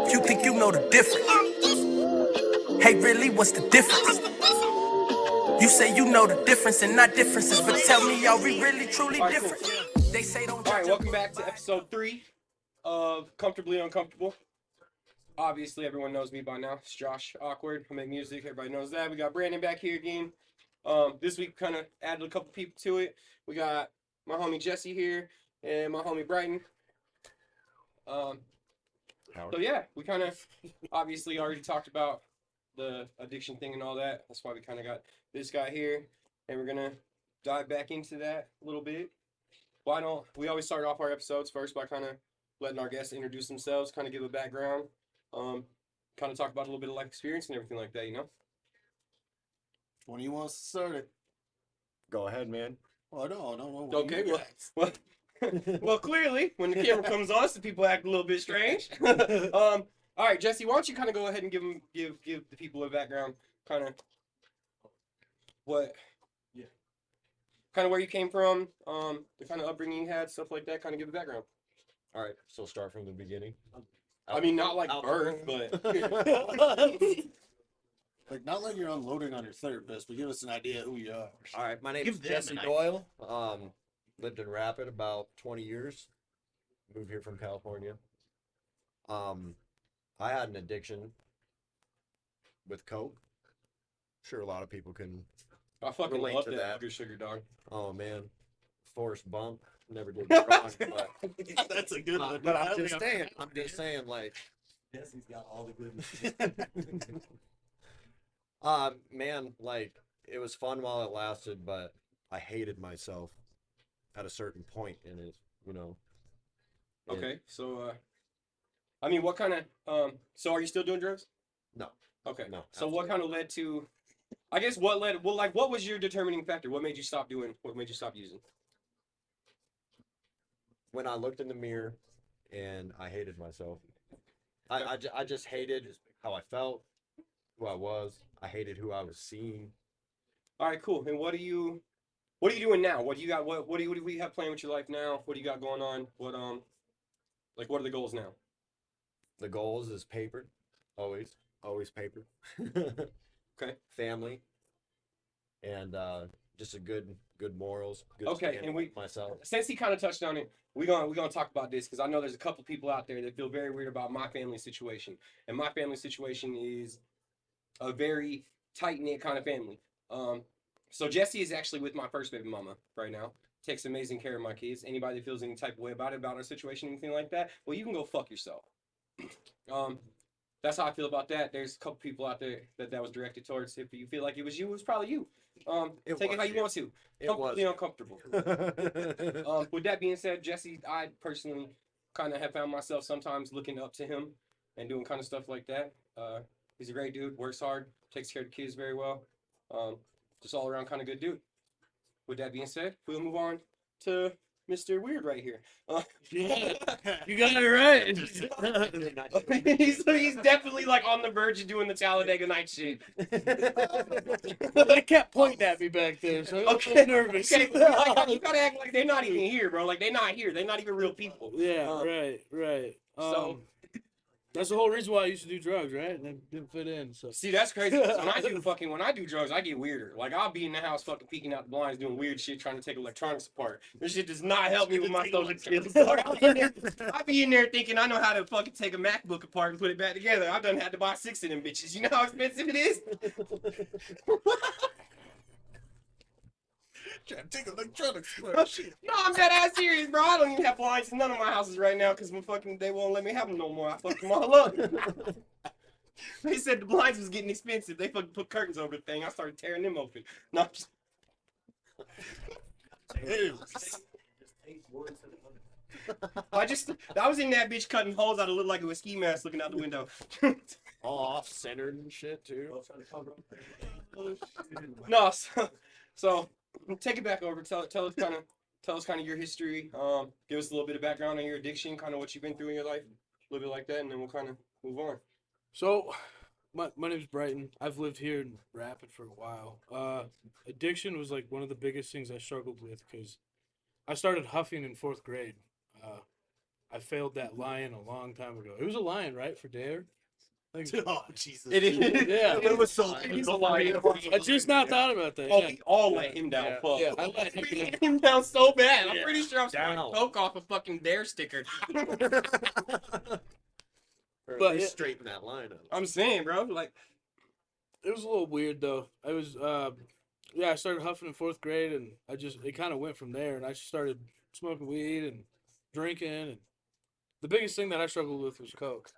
You think you know the difference? Hey, really, what's the difference? You say you know the difference and not differences, but tell me, are we really truly different? Cool. They say don't. All right, welcome back to episode 3 of Comfortably Uncomfortable. Obviously, everyone knows me by now. It's Josh, Akwrd. I make music. Everybody knows that. We got Brandon back here again. This week, kind of added a couple people to it. We got my homie Jesse here and my homie Brighton. So yeah, we kind of obviously already talked about the addiction thing and all that. That's why we kind of got this guy here, and we're gonna dive back into that a little bit. Why don't we always start off our episodes first by kind of letting our guests introduce themselves, kind of give a background, kind of talk about a little bit of life experience and everything like that, you know? When he wants to start it. Go ahead, man. Oh, no. Okay, well, clearly, when the camera comes on, some people act a little bit strange. All right, Jesse, why don't you kind of go ahead and give the people a background, kind of what, kind of where you came from, the kind of upbringing you had, stuff like that. Kind of give a background. All right, so start from the beginning. I mean, not like birth, but Like, not like you're unloading on your therapist, but give us an idea who you are. all right. My name is Give them Jesse an Doyle. Lived in Rapid about 20 years. Moved here from California. I had an addiction with coke. Sure, a lot of people can. I fucking relate love to that that. Good sugar dog. Oh man, forced bump. Never did me wrong, but That's a good one. but I'm just saying. I'm just saying, like, Jesse's got all the good man, like, it was fun while it lasted, but I hated myself at a certain point in it, you know. And Okay, so I mean, what kind of so are you still doing drugs? No. Okay. No, So what kind of led to? I guess what led? Well, like, what was your determining factor? What made you stop doing? What made you stop using? When I looked in the mirror and I hated myself. I just hated how I felt, who I was. I hated who I was seeing. All right, cool. And what are you doing now? What do you got? What do you have planned with your life now? What do you got going on? What like, what are the goals now? The goals is paper, always paper. Okay. Family, and just a good morals. Good Okay, stand and we with myself. since he kind of touched on it, we're gonna talk about this because I know there's a couple people out there that feel very weird about my family situation, and my family situation is a very tight knit kind of family. So Jesse is actually with my first baby mama right now. Takes amazing care of my kids. Anybody that feels any type of way about it, about our situation, anything like that, well, you can go fuck yourself. That's how I feel about that. There's a couple people out there that was directed towards. If you feel like it was you, it was probably you. Take it how you want to. Comfortably uncomfortable. With that being said, Jesse, I personally kind of have found myself sometimes looking up to him and doing kind of stuff like that. He's a great dude, works hard, takes care of the kids very well. Just all around kind of good dude. With that being said, we'll move on to Mr. Weird right here. Yeah, you got it right. He's definitely like on the verge of doing the Talladega Night shit. They kept pointing at me back there, so I was Okay, nervous. okay, like, you gotta act like they're not even here, bro. Like, they're not here. They're not even real people. Yeah, right. So That's the whole reason why I used to do drugs, right? And it didn't fit in. So see, that's crazy. When I do drugs, I get weirder. Like, I'll be in the house fucking peeking out the blinds, doing weird shit, trying to take electronics apart. This shit does not help me with my social skills. I be in there thinking I know how to fucking take a MacBook apart and put it back together. I've done had to buy 6 of them bitches. You know how expensive it is? trying to take electronics apart. Shit. No, I'm dead ass serious, bro. I don't even have blinds in none of my houses right now because they won't let me have them no more. I fucked them all up. They said the blinds was getting expensive. They fucking put curtains over the thing. I started tearing them open. No, I'm just... I was in that bitch cutting holes out of looked like it was ski mask looking out the window. All off-centered and shit too. No, so take it back over. Tell us kind of your history. Give us a little bit of background on your addiction, kind of what you've been through in your life, a little bit like that, and then we'll kind of move on. So, my name's Brighton. I've lived here in Rapid for a while. Addiction was like one of the biggest things I struggled with because I started huffing in 4th grade. I failed that lion a long time ago. It was a lion, right, for Dare? Oh Jesus! It is. Yeah. It was so. He's a lion. I just now thought about that. Oh, Yeah. we all let him down. Yeah, Fuck. yeah, I let him We down. let him down so bad. I'm Yeah. pretty sure I'm Down. snorting coke off a fucking Dare sticker. Or at But least yeah. straighten that line up. I'm saying, bro. Like, It was a little weird though. I was I started huffing in 4th grade, and it kind of went from there, and I just started smoking weed and drinking, and the biggest thing that I struggled with was coke.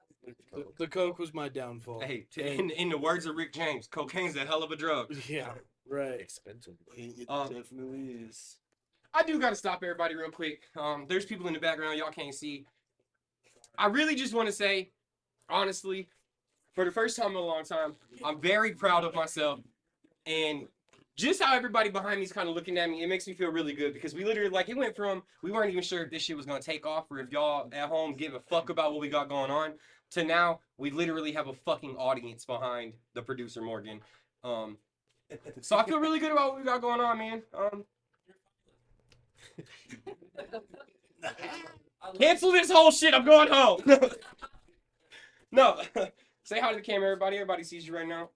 The coke was my downfall. hey, in the words of Rick James, cocaine's a hell of a drug. Yeah, right. Expensive. It Um, definitely is. I do gotta stop everybody real quick. There's people in the background y'all can't see. I really just want to say, honestly, for the first time in a long time, I'm very proud of myself, and just how everybody behind me is kind of looking at me, it makes me feel really good because we literally, like, it went from we weren't even sure if this shit was gonna take off or if y'all at home give a fuck about what we got going on, to now we literally have a fucking audience behind the producer Morgan. So I feel really good about what we got going on, man. Cancel this whole shit. I'm going home. No. Say hi to the camera, everybody. Everybody sees you right now.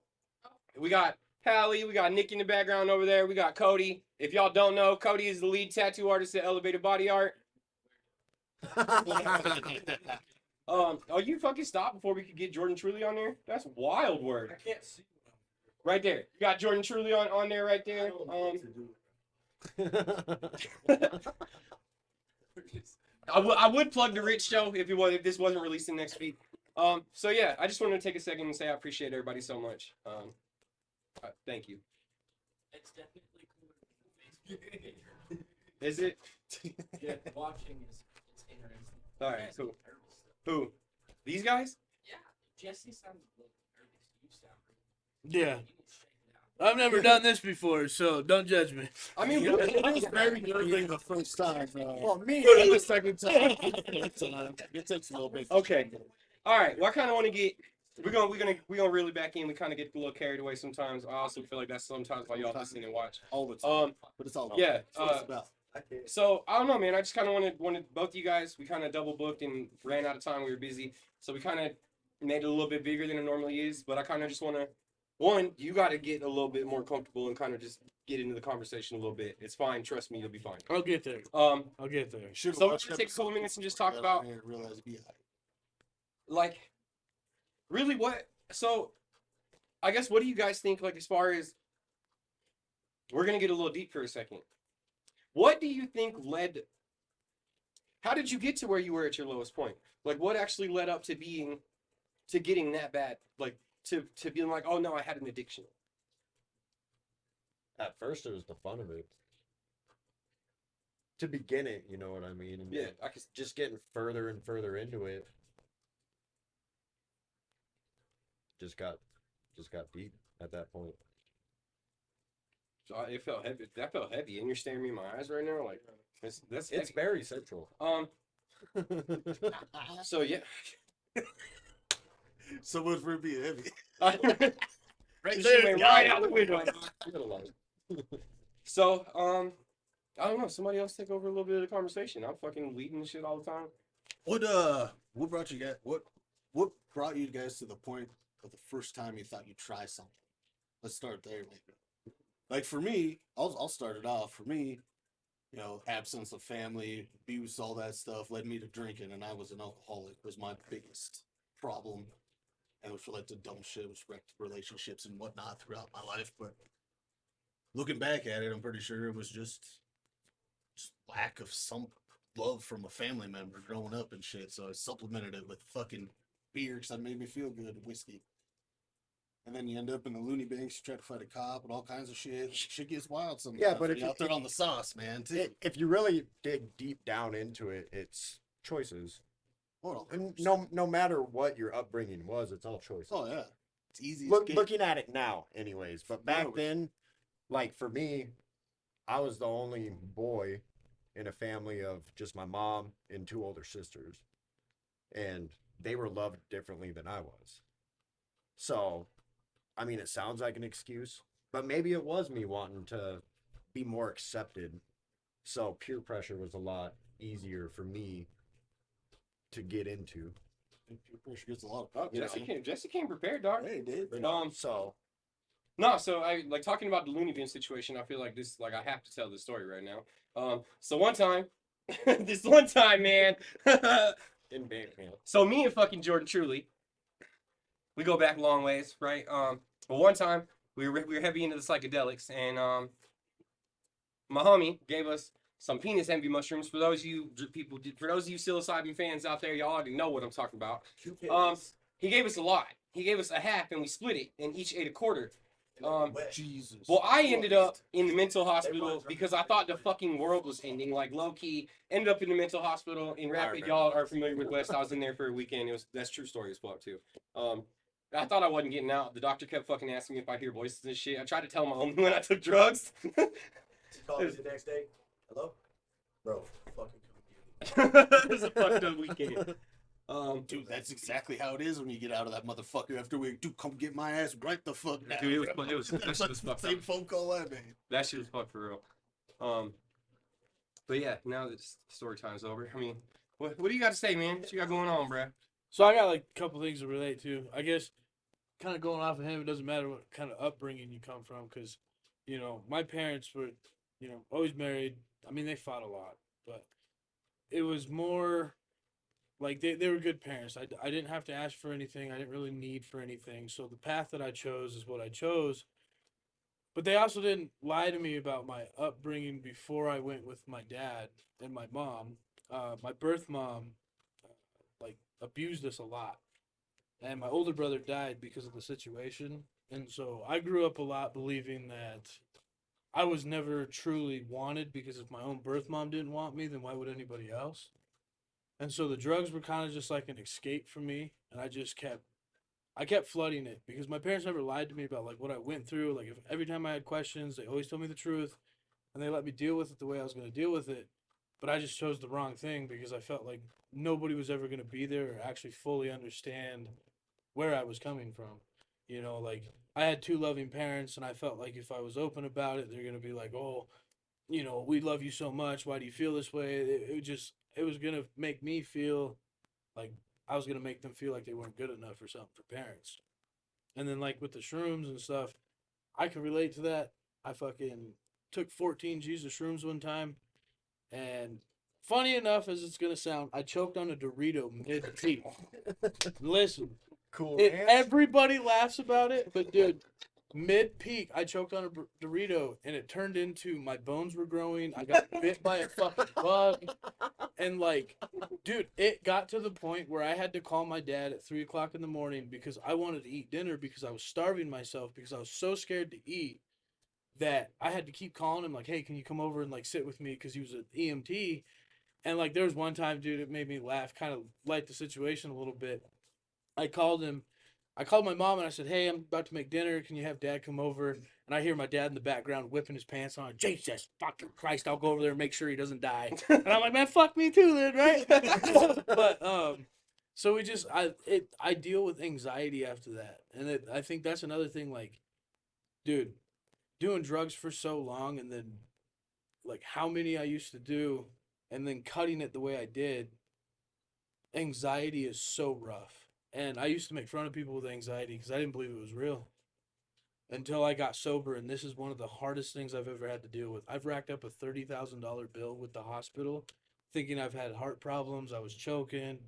We got Hallie. We got Nick in the background over there. We got Cody. If y'all don't know, Cody is the lead tattoo artist at Elevated Body Art. Oh, you fucking stop before we could get Jordan Truly on there? That's wild word. I can't see. Right there. You got Jordan Truly on there right there. I would plug the Rich show if this wasn't releasing next week. So yeah, I just wanted to take a second and say I appreciate everybody so much. Thank you. It's definitely cooler. Is it? Yeah, watching it's interesting. All right, cool. Who? These guys? Yeah, Jesse sounds a little nervous. You sound Yeah. you need to shake it out. I've never done this before, so don't judge me. I mean, It was very nerving the first time. Well, me. But the second time, it takes a little bit. okay. All right. Well, I kind of want to get. We're gonna really back in. We kind of get a little carried away sometimes. I also feel like that's sometimes why y'all listen and watch. All the time. But it's all about. Yeah. That's what it's about. So I don't know, man. I just kind of wanted both of you guys. We kind of double booked and ran out of time. We were busy, so we kind of made it a little bit bigger than it normally is. But I kind of just want to. One, you got to get a little bit more comfortable and kind of just get into the conversation a little bit. It's fine. Trust me, you'll be fine. I'll get there. I'll get there. Should've So we're watched gonna take a couple episode minutes and just before talk that. about- I didn't realize it'd be high. like, really, what? So, I guess what do you guys think? Like, as far as we're gonna get a little deep for a second. What do you think led? How did you get to where you were at your lowest point? Like, what actually led up to getting that bad? Like, to being like, oh no, I had an addiction. At first, it was the fun of it. To begin it, you know what I mean? And Yeah, I can. just getting further and further into it. Just got deep at that point. So it felt heavy. That felt heavy, and you're staring me in my eyes right now. Like, that's It's heavy. very central. So yeah. So much for it being heavy. Right there, went right out the window. So, I don't know. Somebody else take over a little bit of the conversation. I'm fucking leading this shit all the time. What brought you guys? What brought you guys to the point of the first time you thought you'd try something? Let's start there. Like for me, I'll start it off. For me, you know, absence of family, abuse, all that stuff led me to drinking, and I was an alcoholic. Was my biggest problem, and which led to dumb shit, which wrecked relationships and whatnot throughout my life. But looking back at it, I'm pretty sure it was just lack of some love from a family member growing up and shit. So I supplemented it with fucking beer because that made me feel good, whiskey. And then you end up in the loony banks, you try to fight a cop and all kinds of shit. Shit gets wild sometimes. Yeah, but when if you're you- out there on the sauce, man, too. If you really dig deep down into it, it's choices. Oh, And no matter what your upbringing was, it's all choices. oh yeah, it's easy. Looking at it now, anyways. But back No. then, like for me, I was the only boy in a family of just my mom and two older sisters, and they were loved differently than I was. So, I mean, it sounds like an excuse, but maybe it was me wanting to be more accepted. So peer pressure was a lot easier for me to get into. Peer pressure gets a lot Oh, of Jesse came prepared, dog. Hey, dude. So No, so I like talking about the loony bin situation. I feel like this, like I have to tell this story right now. So one time, this one time, man. in band camp. So me and fucking Jordan Truly, we go back a long ways, right? But one time we were heavy into the psychedelics, and my homie gave us some penis envy mushrooms. For those of you people, for those of you psilocybin fans out there, y'all already know what I'm talking about. He gave us a lot. He gave us a half, and we split it, and each ate a quarter. Jesus. Well, I ended up in the mental hospital because I thought the fucking world was ending. Like low key, ended up in the mental hospital in Rapid. Y'all are familiar with West. I was in there for a weekend. That's true story as fuck too. I thought I wasn't getting out. The doctor kept fucking asking me if I hear voices and shit. I tried to tell my homie when I took drugs. He called me the next day. Hello, bro. Fucking come get me. It was a fucked up weekend. Dude, that's exactly how it is when you get out of that motherfucker after we. Dude, come get my ass right the fuck now. Dude, it was that shit was fucked Same up. phone call I made. That shit was fucked for real. But yeah, now that story time's over. I mean, what do you got to say, man? What you got going on, bruh? So I got like a couple things to relate to. I guess kind of going off of him, it doesn't matter what kind of upbringing you come from, because, you know, my parents were, you know, always married. I mean, they fought a lot, but it was more like they were good parents. I didn't have to ask for anything. I didn't really need for anything. So the path that I chose is what I chose. But they also didn't lie to me about my upbringing before I went with my dad and my mom. My birth mom, like, abused us a lot. And my older brother died because of the situation. And so I grew up a lot believing that I was never truly wanted, because if my own birth mom didn't want me, then why would anybody else? And so the drugs were kind of just like an escape for me. And I kept flooding it because my parents never lied to me about like what I went through. Like, if every time I had questions, they always told me the truth, and they let me deal with it the way I was going to deal with it. But I just chose the wrong thing because I felt like nobody was ever going to be there or actually fully understand where I was coming from. You know, like, I had two loving parents, and I felt like if I was open about it, they're going to be like, oh, you know, we love you so much. Why do you feel this way? It was going to make me feel like I was going to make them feel like they weren't good enough or something for parents. And then, like, with the shrooms and stuff, I can relate to that. I fucking took 14 G's of shrooms one time, and funny enough as it's going to sound, I choked on a Dorito mid-peak. Listen, Cool. everybody laughs about it, but dude, mid-peak, I choked on a Dorito, and it turned into my bones were growing. I got bit by a fucking bug. And, like, dude, it got to the point where I had to call my dad at 3 o'clock in the morning because I wanted to eat dinner because I was starving myself because I was so scared to eat that I had to keep calling him, like, hey, can you come over and, like, sit with me, because he was an EMT. And, like, there was one time, dude, it made me laugh, kind of light the situation a little bit. I called my mom and I said, hey, I'm about to make dinner. Can you have Dad come over? And I hear my dad in the background whipping his pants on. Jesus fucking Christ, I'll go over there and make sure he doesn't die. And I'm like, man, fuck me too then, right? But so I deal with anxiety after that. And I think that's another thing, like, dude, doing drugs for so long, and then like how many I used to do, and then cutting it the way I did, anxiety is so rough. And I used to make fun of people with anxiety because I didn't believe it was real until I got sober. And this is one of the hardest things I've ever had to deal with. I've racked up a $30,000 bill with the hospital thinking I've had heart problems. I was choking.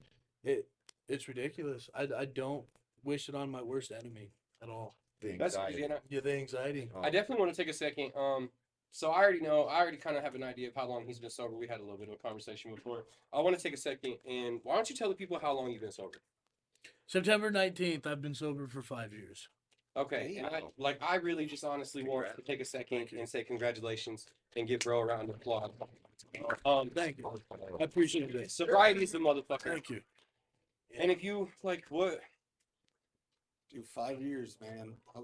It's ridiculous. I don't wish it on my worst enemy at all. The That's anxiety. you know, Yeah, the anxiety. I definitely want to take a second. So I already kind of have an idea of how long he's been sober. We had a little bit of a conversation before. I want to take a second, and why don't you tell the people how long you've been sober? September 19th, I've been sober for 5 years. Okay, and I really just honestly want to take a second and say congratulations and give bro a round of applause. Thank you. I appreciate it. Sobriety is the motherfucker. Thank you. And if you like, what? Dude, 5 years, man. Why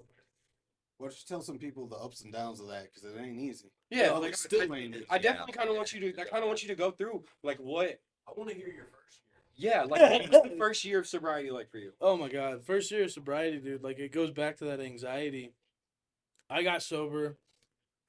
don't you tell some people the ups and downs of that? Because it ain't easy. Yeah, Well, like it still ain't easy. I definitely kind of want you to. I kind of want you to go through like what. I want to hear your first year. Yeah, like what's the first year of sobriety like for you? Oh my God. First year of sobriety, dude. Like, it goes back to that anxiety. I got sober,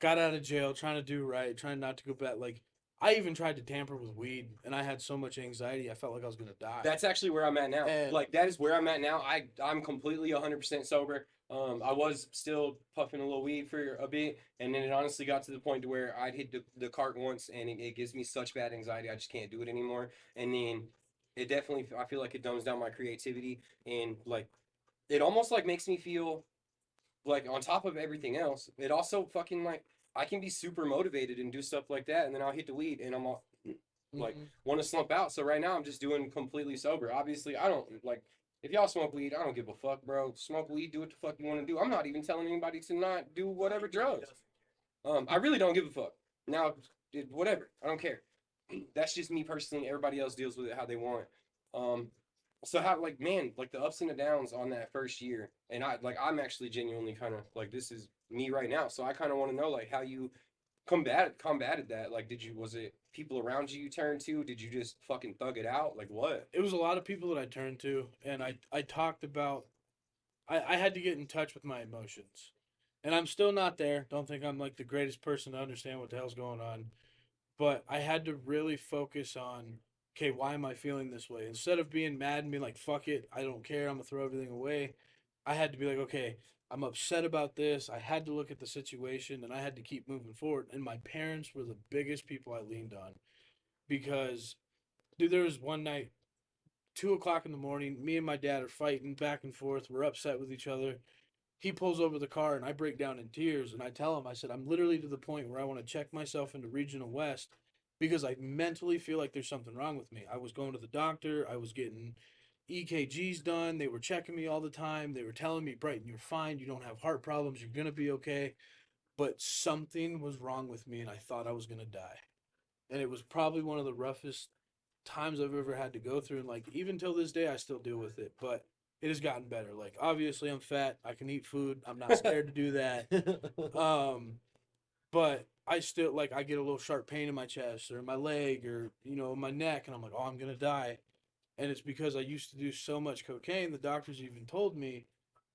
got out of jail, trying to do right, trying not to go back. Like, I even tried to tamper with weed, and I had so much anxiety, I felt like I was gonna die. That's actually where I'm at now. And- Like that is where I'm at now. I'm completely 100% sober. I was still puffing a little weed for a bit, and then it honestly got to the point to where I'd hit the cart once, and it gives me such bad anxiety, I just can't do it anymore. And then it definitely, I feel like it dumbs down my creativity, and like it almost like makes me feel like on top of everything else, it also fucking like I can be super motivated and do stuff like that, and then I'll hit the weed, and I'm all like Mhm. want to slump out. So right now I'm just doing completely sober. Obviously, I don't like if y'all smoke weed, I don't give a fuck, bro. Smoke weed, do what the fuck you want to do. I'm not even telling anybody to not do whatever drugs. I really don't give a fuck. Now, whatever, I don't care. That's just me personally. Everybody else deals with it how they want. Um, so how like man, like the ups and the downs on that first year, and I'm actually genuinely kind of like this is me right now. So I kind of want to know like how you combated that. Like, was it people around you turned to? Did you just fucking thug it out? Like what? It was a lot of people that I turned to, and I talked about. I had to get in touch with my emotions, and I'm still not there. Don't think I'm like the greatest person to understand what the hell's going on, but I had to really focus on, okay, why am I feeling this way? Instead of being mad and being like, fuck it, I don't care, I'm gonna throw everything away, I had to be like, okay, I'm upset about this. I had to look at the situation and I had to keep moving forward. And my parents were the biggest people I leaned on because, dude, there was one night, 2 o'clock in the morning, me and my dad are fighting back and forth. We're upset with each other. He pulls over the car and I break down in tears and I tell him, I said, I'm literally to the point where I want to check myself into Regional West because I mentally feel like there's something wrong with me. I was going to the doctor, I was getting EKGs done, they were checking me all the time. They were telling me, Brighton, you're fine, you don't have heart problems, you're gonna be okay. But something was wrong with me and I thought I was gonna die. And it was probably one of the roughest times I've ever had to go through. And like even till this day I still deal with it. But it has gotten better. Like obviously I'm fat. I can eat food. I'm not scared to do that. But I still like I get a little sharp pain in my chest or my leg or my neck, and I'm like, oh, I'm gonna die. And it's because I used to do so much cocaine. The doctors even told me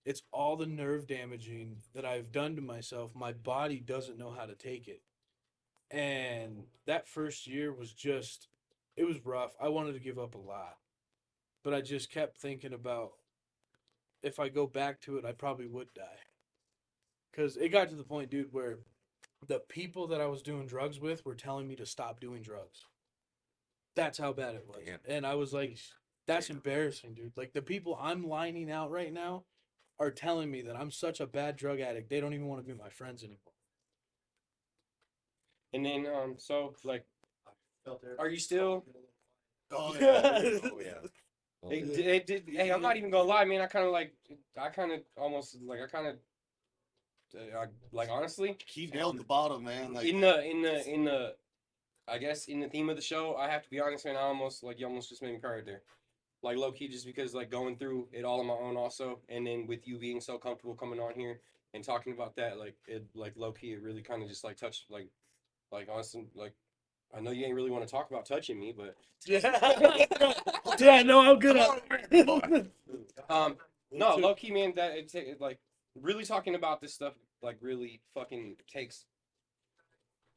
it's all the nerve damaging that I've done to myself. My body doesn't know how to take it. And that first year was just, it was rough. I wanted to give up a lot, but I just kept thinking about if I go back to it, I probably would die. Because it got to the point, dude, where the people that I was doing drugs with were telling me to stop doing drugs. That's how bad it was. Damn. And I was like, that's embarrassing, dude. Like the people I'm lining out right now are telling me that I'm such a bad drug addict, they don't even want to be my friends anymore. And then so like, Felt there. are you still? Oh yeah. Oh yeah. Oh, Hey, I'm not even gonna lie, man. I kind of like honestly, He nailed the bottom, man. Like in the I guess in the theme of the show, I have to be honest, man. You almost just made me cry right there. Like low key, just because like going through it all on my own, also, and then with you being so comfortable coming on here and talking about that, like it, like low key, it really kind of just like touched, like honestly, like I know you ain't really want to talk about touching me, but Yeah, no, I'm good. no, low key, man. That it like really talking about this stuff, like really fucking takes.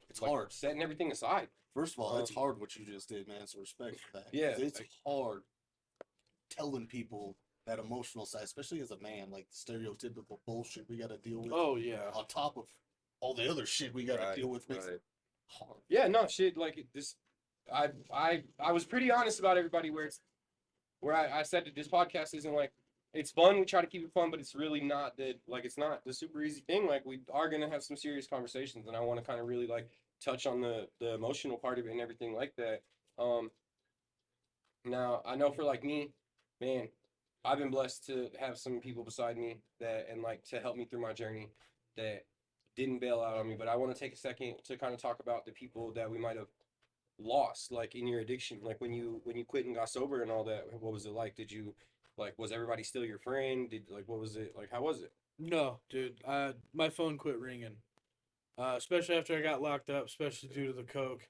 it's Like, hard. setting everything aside. First of all, it's Um, hard what you just did, man. So respect for that. 'Cause Yeah. it's hard telling people that emotional side, especially as a man, like the stereotypical bullshit we got to deal with. Oh yeah. On top of all the other shit we got to Right, deal with, makes right. it hard. Yeah, no shit. Like this, I was pretty honest about everybody where I said that this podcast isn't like it's fun. We try to keep it fun, but it's really not that like it's not the super easy thing. Like we are gonna have some serious conversations, and I want to kind of really like touch on the emotional part of it and everything like that. Now I know for like me, man, I've been blessed to have some people beside me that and like to help me through my journey that didn't bail out on me. But I want to take a second to kind of talk about the people that we might have lost, like in your addiction, like when you quit and got sober and all that. What was it like? Did you like was everybody still your friend? Did like what was it like? How was it? No, dude. My phone quit ringing. Especially after I got locked up, especially due to the coke.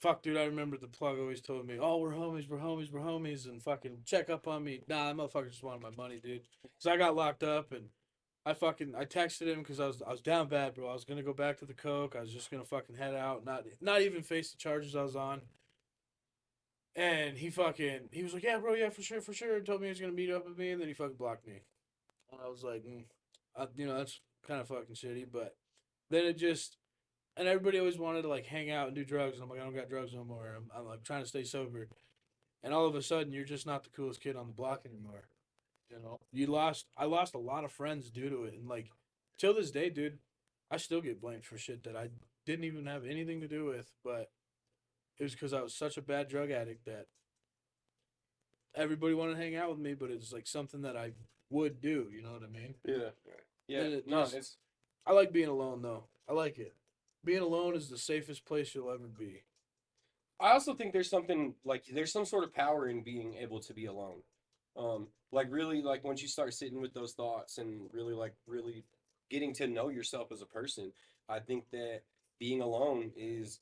Fuck, dude, I remember the plug always told me, oh, we're homies, we're homies, we're homies, and fucking check up on me. Nah, that motherfucker just wanted my money, dude. So I got locked up, and I texted him because I was down bad, bro. I was gonna go back to the coke. I was just gonna fucking head out, not even face the charges I was on. And he was like, yeah, bro, yeah, for sure, for sure. Told me he was gonna meet up with me, and then he fucking blocked me. And I was like, that's kind of fucking shitty. But then and everybody always wanted to like hang out and do drugs. And I'm like, I don't got drugs no more. I'm like trying to stay sober. And all of a sudden, you're just not the coolest kid on the block anymore. I lost a lot of friends due to it, and like, till this day, dude, I still get blamed for shit that I didn't even have anything to do with, but it was because I was such a bad drug addict that everybody wanted to hang out with me, but it's like something that I would do. You know what I mean? Yeah. Yeah. And it No, just- it's I like being alone though. I like it. Being alone is the safest place you'll ever be. I also think there's some sort of power in being able to be alone. Like really like once you start sitting with those thoughts and really getting to know yourself as a person, I think that being alone is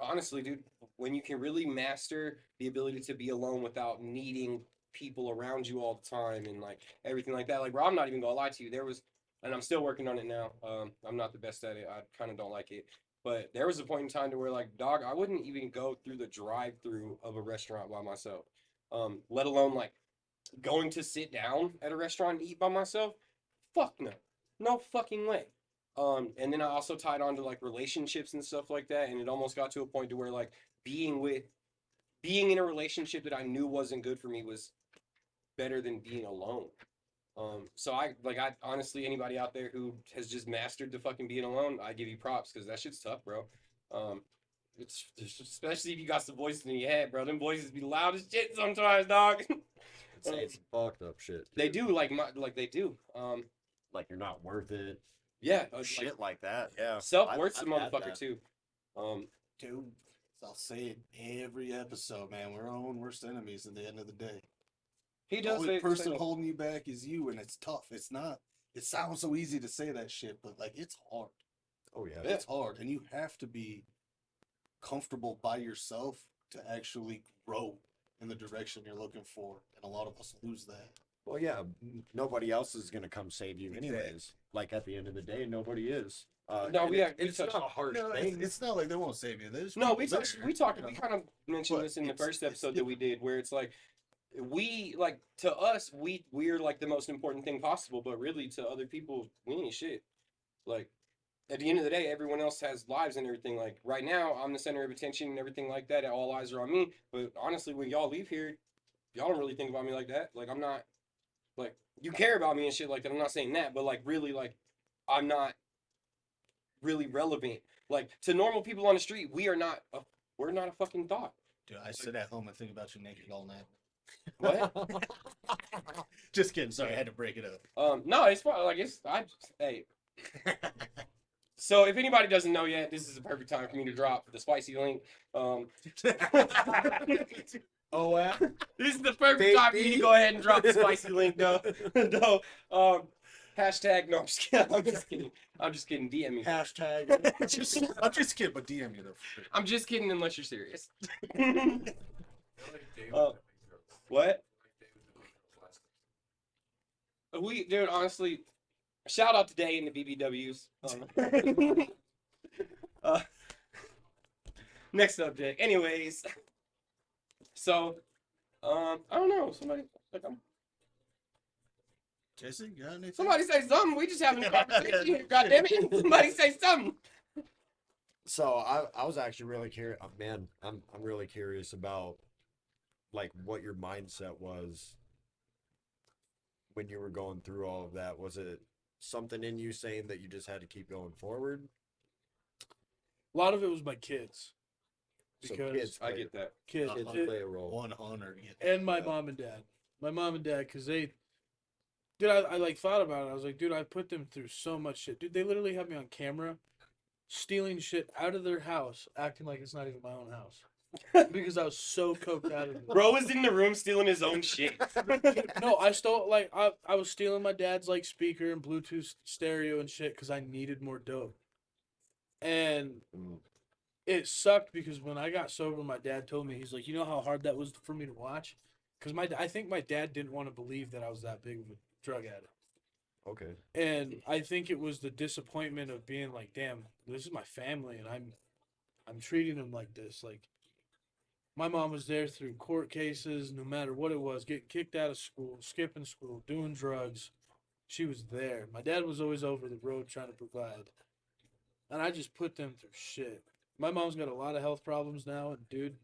honestly, dude, when you can really master the ability to be alone without needing people around you all the time and like everything like that. Like, bro, I'm not even gonna lie to you. And I'm still working on it now. I'm not the best at it. I kind of don't like it. But there was a point in time to where, like, dog, I wouldn't even go through the drive-through of a restaurant by myself. Let alone like going to sit down at a restaurant and eat by myself. Fuck no, no fucking way. And then I also tied on to like relationships and stuff like that, and it almost got to a point to where like being in a relationship that I knew wasn't good for me was better than being alone. So I honestly, anybody out there who has just mastered the fucking being alone, I give you props because that shit's tough, bro. It's especially if you got some voices in your head, bro. Them voices be loud as shit sometimes, dog. It's fucked up shit. They do they do. Like you're not worth it. Yeah, Shit like that. Yeah. self-worth's a I've had motherfucker that. too. Dude, I'll say it every episode, man. We're our own worst enemies at the end of the day. He The does only say person holding you back is you, and it's tough. It's not. It sounds so easy to say that shit, but like it's hard. Oh yeah. Yeah. It's hard, and you have to be comfortable by yourself to actually grow in the direction you're looking for. And a lot of us lose that. Well, yeah. Nobody else is gonna come save you, anyways. Like at the end of the day, nobody is. No, and we it's touched- not a harsh No, thing. it's not like they won't save you. There's No, people there, we you kind know. of mentioned But this in the it's- first it's episode that we did, where it's like to us we're like the most important thing possible, but really to other people we ain't shit. Like at the end of the day, everyone else has lives and everything. Like right now, I'm the center of attention and everything like that. And all eyes are on me. But honestly, when y'all leave here, y'all don't really think about me like that. Like I'm not like you care about me and shit like that. I'm not saying that, but like really, like I'm not really relevant. Like to normal people on the street, we're not a fucking thought. Dude, I sit at home and think about you naked all night. What? Just kidding. Sorry, I had to break it up. No, it's fine. Like hey. So if anybody doesn't know yet, this is the perfect time for me to drop the spicy link. Oh, wow. This is the perfect time for me to go ahead and drop the spicy link, though. No, hashtag. No, I'm just kidding. I'm just kidding. I'm just kidding. DM me. Hashtag. I'm just kidding, but DM you though. For sure. I'm just kidding unless you're serious. What? Dude, honestly, shout out to Day and the BBWs. Next subject. Anyways, so I don't know. Somebody like Jesse, you got anything? somebody say something. We just having a conversation here. God damn it! Somebody say something. So I was actually really curious. Man, I'm really curious about like what your mindset was when you were going through all of that. Was it something in you saying that you just had to keep going forward? A lot of it was my kids. So Because kids I play- get that. kids. kids It- play a role. 100. and my mom and dad. My mom and dad, because dude, I like thought about it. I was like, dude, I put them through so much shit. Dude, they literally have me on camera stealing shit out of their house, acting like it's not even my own house. Because I was so coked out of it. Bro was in the room stealing his own shit. No, I stole, like, I was stealing my dad's, like, speaker and Bluetooth stereo and shit because I needed more dope. And it sucked because when I got sober, my dad told me, he's like, you know how hard that was for me to watch? Because I think my dad didn't want to believe that I was that big of a drug addict. Okay. And I think it was the disappointment of being like, damn, this is my family, and I'm treating them like this. Like my mom was there through court cases, no matter what it was, getting kicked out of school, skipping school, doing drugs. She was there. My dad was always over the road trying to provide. And I just put them through shit. My mom's got a lot of health problems now, and dude,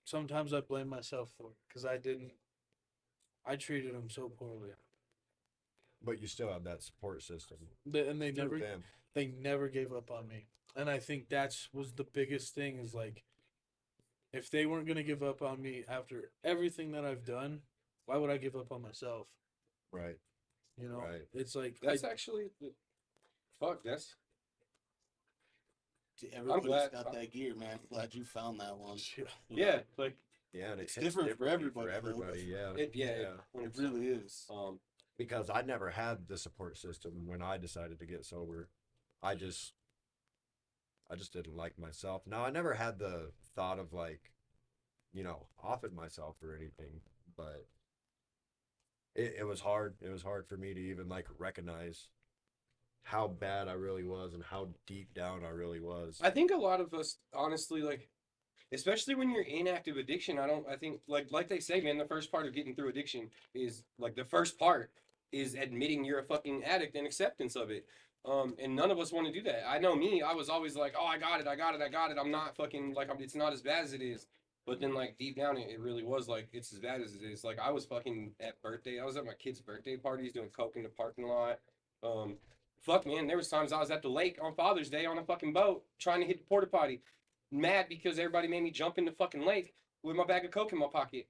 sometimes I blame myself for it because I treated them so poorly. But you still have that support system. And Through them. they never gave up on me. And I think that's was the biggest thing is like, if they weren't gonna give up on me after everything that I've done, why would I give up on myself? Right. You know, Right. it's like That's actually fuck. That's Everybody's glad- got that gear, man. Glad you found that one. You yeah. know, Like Yeah, and It's different for everybody, For everybody, yeah. it. Yeah. it really is. Because I never had the support system when I decided to get sober. I just didn't like myself. Now I never had the thought of like, offing myself or anything, but it was hard. It was hard for me to even like recognize how bad I really was and how deep down I really was. I think a lot of us, honestly, like, especially when you're in active addiction, I think like they say, man, the first part of getting through addiction is like the first part is admitting you're a fucking addict and acceptance of it. And none of us want to do that. I know me, I was always like, oh, I got it. I'm not fucking like, it's not as bad as it is. But then like deep down, it really was like, it's as bad as it is. Like I was fucking I was at my kids' birthday parties doing coke in the parking lot. Fuck man, there was times I was at the lake on Father's Day on a fucking boat trying to hit the porta potty, mad because everybody made me jump in the fucking lake with my bag of coke in my pocket,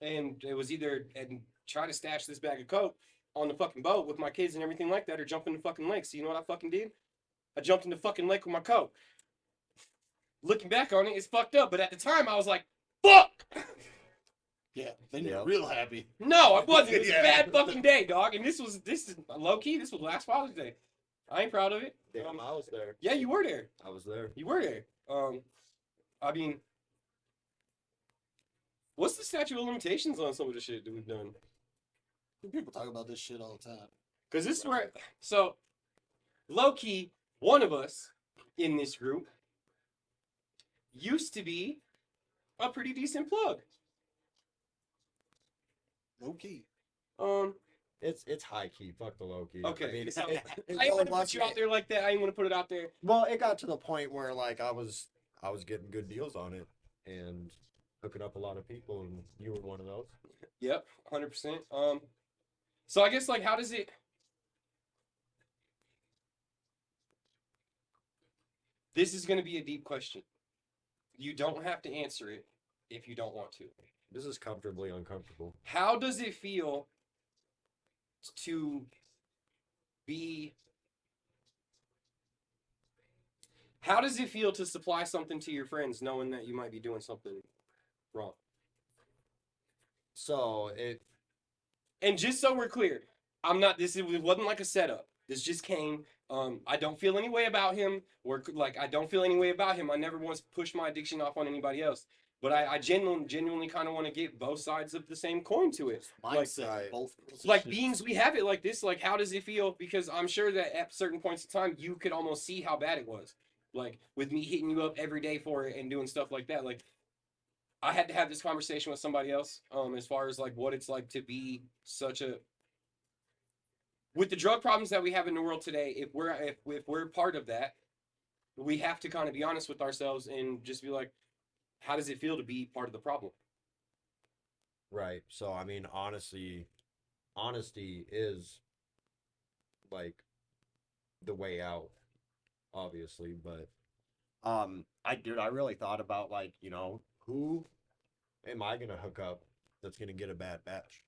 and it was either and try to stash this bag of coke on the fucking boat with my kids and everything like that, or jump in the fucking lake. So you know what I fucking did? I jumped in the fucking lake with my coke. Looking back on it, it's fucked up, but at the time I was like, fuck. Yeah, then Yeah. you're real happy. No, I wasn't. It was Yeah. a bad fucking day, dog. And this is low key. This was last Father's Day. I ain't proud of it. Damn, I was there. Yeah, you were there. I was there. You were there. I mean, what's the statute of limitations on some of the shit that we've done? People talk about this shit all the time. Because this is where, so, low key, one of us in this group used to be a pretty decent plug. Low key. It's high key. Fuck the low key. Okay. I mean, So, it I really ain't want to put wasn't- you out there like that. I ain't want to put it out there. Well, it got to the point where like I was getting good deals on it and hooking up a lot of people, and you were one of those. Yep, 100%. So I guess like how does it? This is going to be a deep question. You don't have to answer it if you don't want to. This is comfortably uncomfortable. How does it feel to be? How does it feel to supply something to your friends knowing that you might be doing something wrong? So And just so we're clear, it wasn't like a setup. This just came. I don't feel any way about him, or like I don't feel any way about him. I never once pushed my addiction off on anybody else. But I genuinely kind of want to get both sides of the same coin to it. Mindset. Right. Both. Like beings, we have it like this. Like, how does it feel? Because I'm sure that at certain points in time, you could almost see how bad it was. Like with me hitting you up every day for it and doing stuff like that. Like, I had to have this conversation with somebody else. As far as like what it's like to be such a with the drug problems that we have in the world today. If we're part of that, we have to kind of be honest with ourselves and just be like, how does it feel to be part of the problem? right. So I mean, honesty is like the way out, obviously. But I really thought about like, who am I gonna hook up that's gonna get a bad batch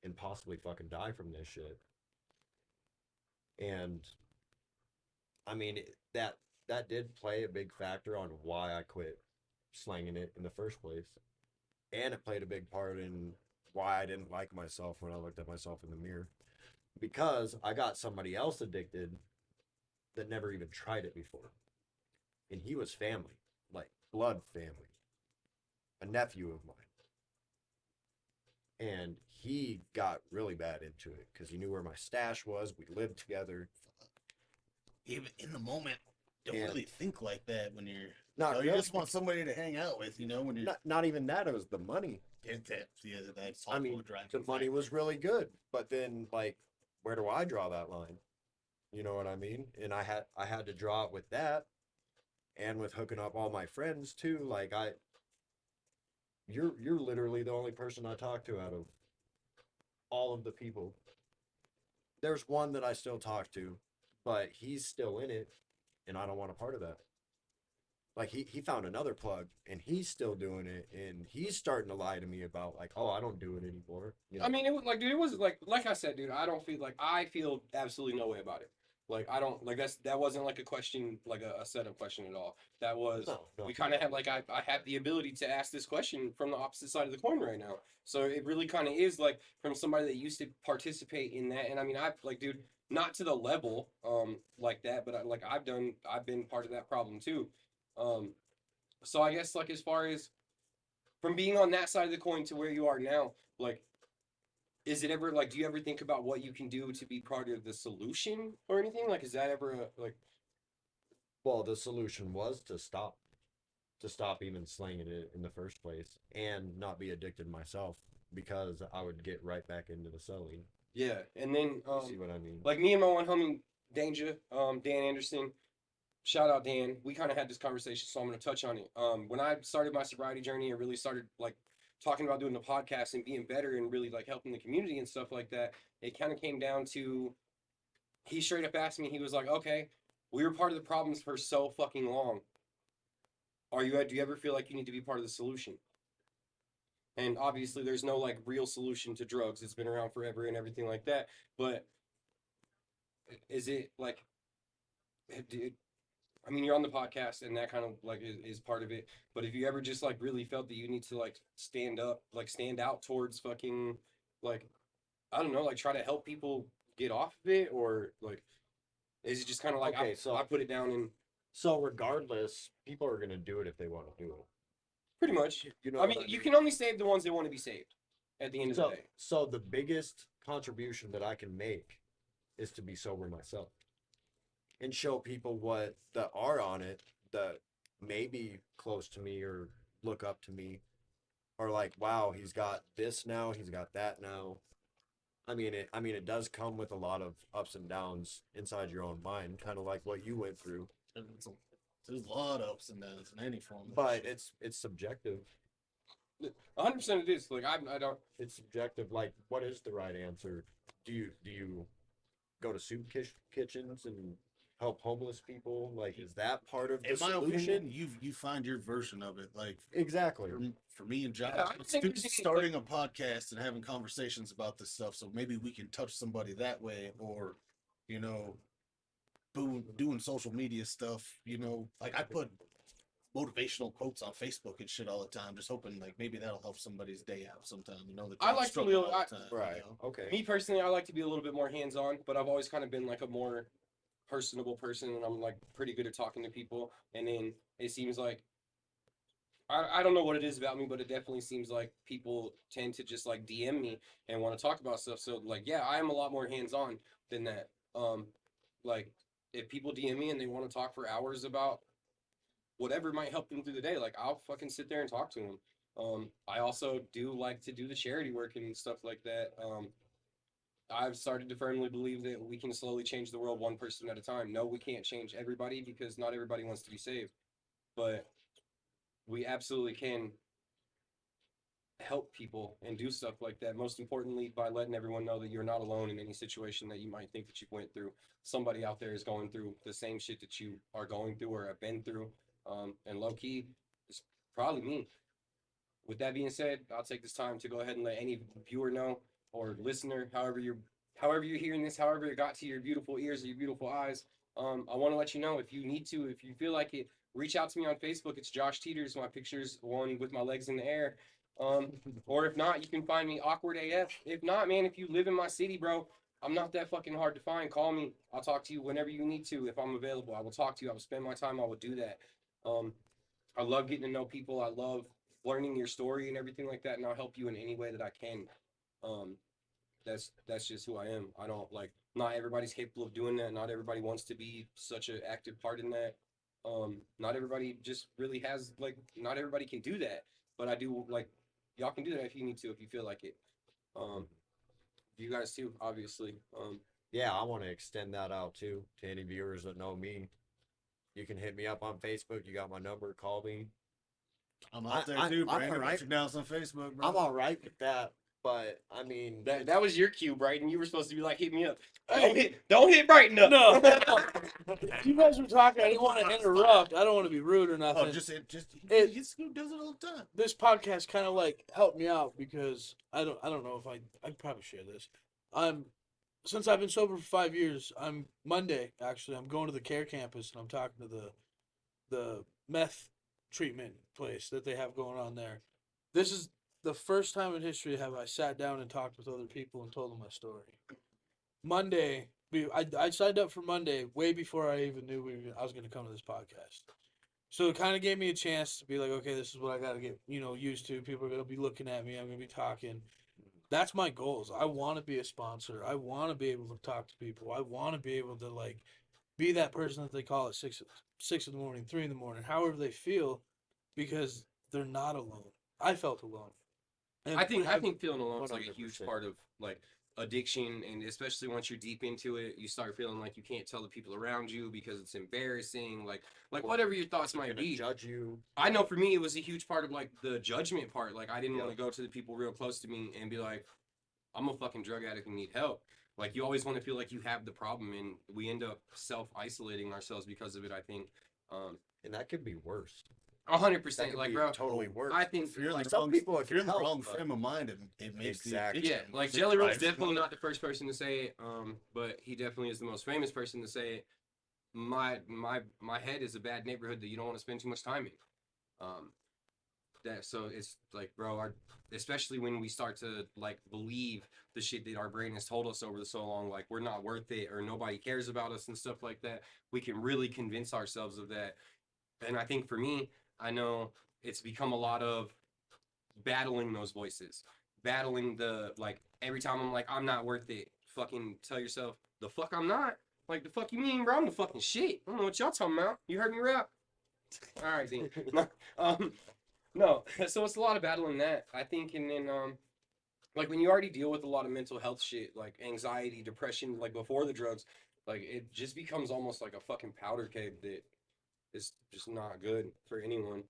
and possibly fucking die from this shit? And I mean, that did play a big factor on why I quit slanging it in the first place. And it played a big part in why I didn't like myself when I looked at myself in the mirror. Because I got somebody else addicted that never even tried it before. And he was family, like blood family. A nephew of mine. and he got really bad into it because he knew where my stash was. We lived together. Even in the moment, don't And- really think like that when you're. Not you really. just want somebody to hang out with, when you're. Not even that. It was the money. That's I mean, the money was really good, but then like, where do I draw that line? You know what I mean? And I had to draw it with that, and with hooking up all my friends too. Like you're literally the only person I talk to out of all of the people. There's one that I still talk to, but he's still in it, and I don't want a part of that. Like he found another plug, and he's still doing it, and he's starting to lie to me about like, oh, I don't do it anymore. You know? I mean, it was like, dude, it was like I said, dude. I feel absolutely no way about it. Like I don't like that wasn't like a question, like a setup question at all. That was No. we kind of have like I have the ability to ask this question from the opposite side of the coin right now. So it really kind of is like from somebody that used to participate in that. And I mean, I've like, dude, not to the level like that, but I've been part of that problem too. So I guess like as far as from being on that side of the coin to where you are now, like is it ever like do you ever think about what you can do to be part of the solution or anything? Like is that ever like Well, the solution was to stop even slanging it in the first place, and not be addicted myself because I would get right back into the selling. yeah, and then You see what I mean? like me and my one homie Danger, Dan Anderson, shout out Dan. We kind of had this conversation, so I'm gonna touch on it. When I started my sobriety journey and really started like talking about doing the podcast and being better and really like helping the community and stuff like that, it kind of came down to he straight up asked me. He was like, "Okay, we were part of the problems for so fucking long. Do you ever feel like you need to be part of the solution?" And obviously, there's no like real solution to drugs. It's been around forever and everything like that. But is it like, I mean, you're on the podcast and that kind of like is part of it. But if you ever just like really felt that you need to like stand up, like stand out towards fucking like, I don't know, like try to help people get off of it, or like, is it just kind of like Okay, so I put it down and so regardless, people are gonna do it if they want to do it. pretty much. You know I what mean, you can only save the ones that want to be saved at the end of the day. So the biggest contribution that I can make is to be sober myself and show people what that are on it that may be close to me or look up to me, or like, wow, he's got this now, he's got that now. I mean, it does come with a lot of ups and downs inside your own mind, kind of like what you went through. There's a lot of ups and downs in any form. But it's subjective. 100% it is. Like I don't. It's subjective. Like, what is the right answer? Do you go to soup kitchens and help homeless people? Like, is that part of the in my solution? opinion, you find your version of it. Like Exactly. for me and Josh, Yeah, I don't think there's any, starting a podcast and having conversations about this stuff, so maybe we can touch somebody that way, or you know, doing social media stuff. Like I put motivational quotes on Facebook and shit all the time, just hoping like maybe that'll help somebody's day out sometime. That I like to struggle be- all the time, Right. Okay. Me personally, I like to be a little bit more hands-on, but I've always kind of been like a more personable person, and I'm like pretty good at talking to people. And then it seems like I don't know what it is about me, but it definitely seems like people tend to just like DM me and want to talk about stuff. So like, yeah, I am a lot more hands-on than that. Like if people DM me and they want to talk for hours about whatever might help them through the day, like I'll fucking sit there and talk to them. I also do like to do the charity work and stuff like that. I've started to firmly believe that we can slowly change the world one person at a time. No, we can't change everybody because not everybody wants to be saved, but we absolutely can help people and do stuff like that. Most importantly, by letting everyone know that you're not alone in any situation that you might think that you went through. Somebody out there is going through the same shit that you are going through or have been through. And low key, it's probably me. With that being said, I'll take this time to go ahead and let any viewer know or listener, however you're hearing this, however it got to your beautiful ears or your beautiful eyes. I want to let you know if you need to, if you feel like it, reach out to me on Facebook. It's Josh Teeters. My picture's one with my legs in the air. Or if not, you can find me Akwrd AF. If not, man, if you live in my city, bro, I'm not that fucking hard to find. Call me. I'll talk to you whenever you need to. If I'm available, I will talk to you. I will spend my time. I will do that. I love getting to know people. I love learning your story and everything like that, and I'll help you in any way that I can. That's just who I am. I don't like. Not everybody's capable of doing that. Not everybody wants to be such an active part in that. Not everybody just really has like. Not everybody can do that. But I do like. Y'all can do that if you need to, if you feel like it. Um, you guys too, obviously. Yeah, I want to extend that out too to any viewers that know me. You can hit me up on Facebook. You got my number. Call me. I'm out there I'm too, Brandon. alright. Put your down on Facebook, bro. I'm all right with that, but I mean, That was your cue, Brighton. You were supposed to be like, hit me up. Hey. Don't hit Brighton up. No. You guys were talking. I didn't want to interrupt. I don't want to be rude or nothing. Oh, just he does it all the time. This podcast kind of like helped me out because I don't know if I probably share this. Since I've been sober for 5 years, I'm Monday actually. I'm going to the care campus and I'm talking to the meth treatment place that they have going on there. This is the first time in history have I sat down and talked with other people and told them my story. Monday, I signed up for Monday way before I even knew I was going to come to this podcast. So it kind of gave me a chance to be like, okay, this is what I got to get used to. People are going to be looking at me. I'm going to be talking. That's my goals. I want to be a sponsor. I want to be able to talk to people. I want to be able to like be that person that they call at 6 in the morning, 3 in the morning, however they feel, because they're not alone. I felt alone. And I think feeling alone is like a huge 100%. part of like addiction, and especially once you're deep into it, you start feeling like you can't tell the people around you because it's embarrassing. Like whatever your thoughts might be. judge you. I know for me, it was a huge part of like the judgment part. Like I didn't want to go to the people real close to me and be like, I'm a fucking drug addict and need help. Like you always want to feel like you have the problem, and we end up self-isolating ourselves because of it. I think, And that could be worse. 100%. Like, bro, totally worse. I think If you're in like, the some wrong, people if you're in the help, wrong but- frame of mind, it makes Exactly. the yeah, addiction like worse. Jelly Roll's Right. definitely not the first person to say it, but he definitely is the most famous person to say it. My head is a bad neighborhood that you don't want to spend too much time in. So it's like, bro, especially when we start to like believe the shit that our brain has told us over so long, like we're not worth it or nobody cares about us and stuff like that, we can really convince ourselves of that. And I think for me, I know it's become a lot of battling those voices, battling the like every time I'm like, I'm not worth it, fucking tell yourself, the fuck I'm not. Like the fuck you mean, bro? I'm the fucking shit. I don't know what y'all talking about. You heard me rap? All right, then. No. So it's a lot of battling that, I think, and then like when you already deal with a lot of mental health shit, like anxiety, depression, like before the drugs, like it just becomes almost like a fucking powder keg that is just not good for anyone.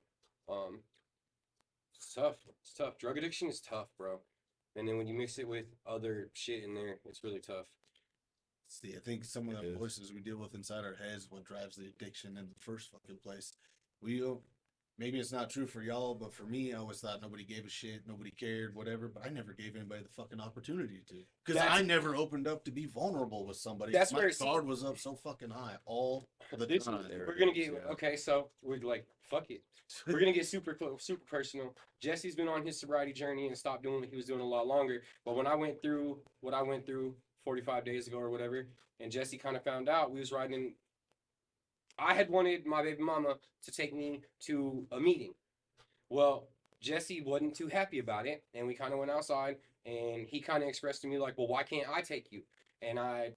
It's tough. It's tough. Drug addiction is tough, bro. And then when you mix it with other shit in there, it's really tough. See, I think some of It the is. voices we deal with inside our heads what drives the addiction in the first fucking place. Maybe it's not true for y'all, but for me, I always thought nobody gave a shit, nobody cared, whatever. But I never gave anybody the fucking opportunity to, because That's- I never opened up to be vulnerable with somebody. That's My where it's- guard was up so fucking high all the This- time. we're gonna get okay. So we're like, fuck it. We're gonna get super personal. Jesse's been on his sobriety journey and stopped doing what he was doing a lot longer. But when I went through what I went through 45 days ago or whatever, and Jesse kind of found out, we was riding. I had wanted my baby mama to take me to a meeting. Well, Jesse wasn't too happy about it, and we kind of went outside, and he kind of expressed to me like, well, why can't I take you? And I,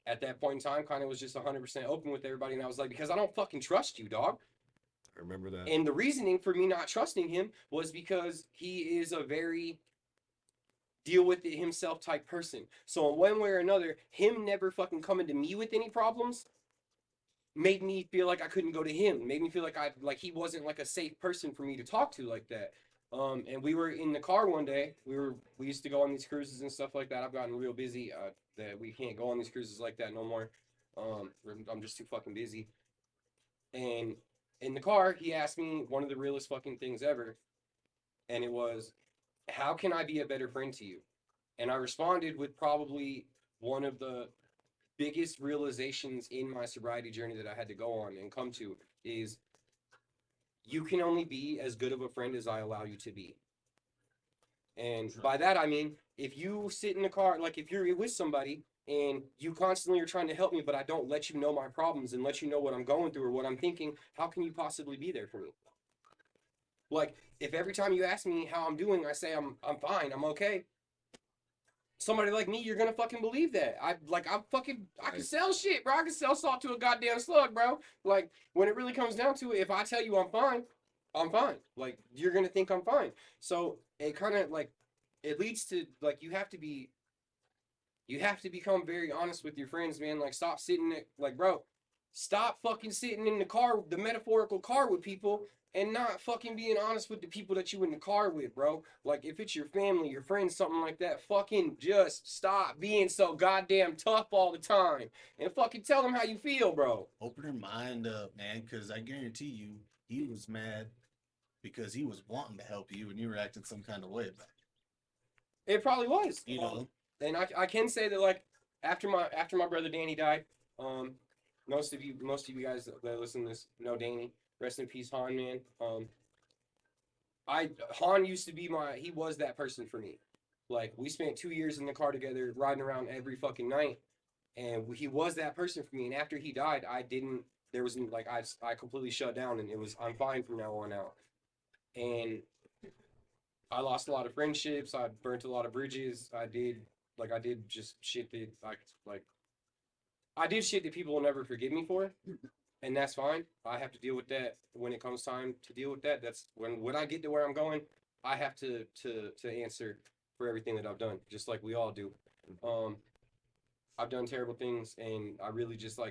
at that point in time, kind of was just 100% open with everybody, and I was like, because I don't fucking trust you, dog. I remember that. And the reasoning for me not trusting him was because he is a very deal with it himself type person. So in one way or another, him never fucking coming to me with any problems made me feel like I couldn't go to him. Made me feel like he wasn't like a safe person for me to talk to like that. And we were in the car one day. We used to go on these cruises and stuff like that. I've gotten real busy that we can't go on these cruises like that no more. I'm just too fucking busy. And in the car, he asked me one of the realest fucking things ever. And it was, how can I be a better friend to you? And I responded with probably one of the biggest realizations in my sobriety journey that I had to go on and come to is, you can only be as good of a friend as I allow you to be. And by that, I mean, if you sit in the car, like if you're with somebody and you constantly are trying to help me, but I don't let you know my problems and let you know what I'm going through or what I'm thinking, how can you possibly be there for me? Like, if every time you ask me how I'm doing, I say I'm fine, I'm okay, somebody like me, you're gonna fucking believe that. I can sell shit, bro. I can sell salt to a goddamn slug, bro. Like, when it really comes down to it, if I tell you I'm fine, I'm fine. Like, you're gonna think I'm fine. So it kind of like it leads to like you have to become very honest with your friends, man. Like, stop sitting at, like, bro, stop fucking sitting in the car, the metaphorical car with people, and not fucking being honest with the people that you in the car with, bro. Like, if it's your family, your friends, something like that, fucking just stop being so goddamn tough all the time and fucking tell them how you feel, bro. Open your mind up, man, because I guarantee you, he was mad because he was wanting to help you and you were acting some kind of way about It probably was, it. You know, and I can say that, like, after my brother Danny died, most of you guys that listen to this know Danny. Rest in peace, Han, man. Han used to be he was that person for me. Like, we spent 2 years in the car together, riding around every fucking night, and he was that person for me. And after he died, there was like, I completely shut down, and I'm fine from now on out. And I lost a lot of friendships. I burnt a lot of bridges. I did just shit that I did shit that people will never forgive me for, and that's fine. I have to deal with that when it comes time to deal with that. That's when I get to where I'm going, I have to answer for everything that I've done, just like we all do. I've done terrible things, and I really just I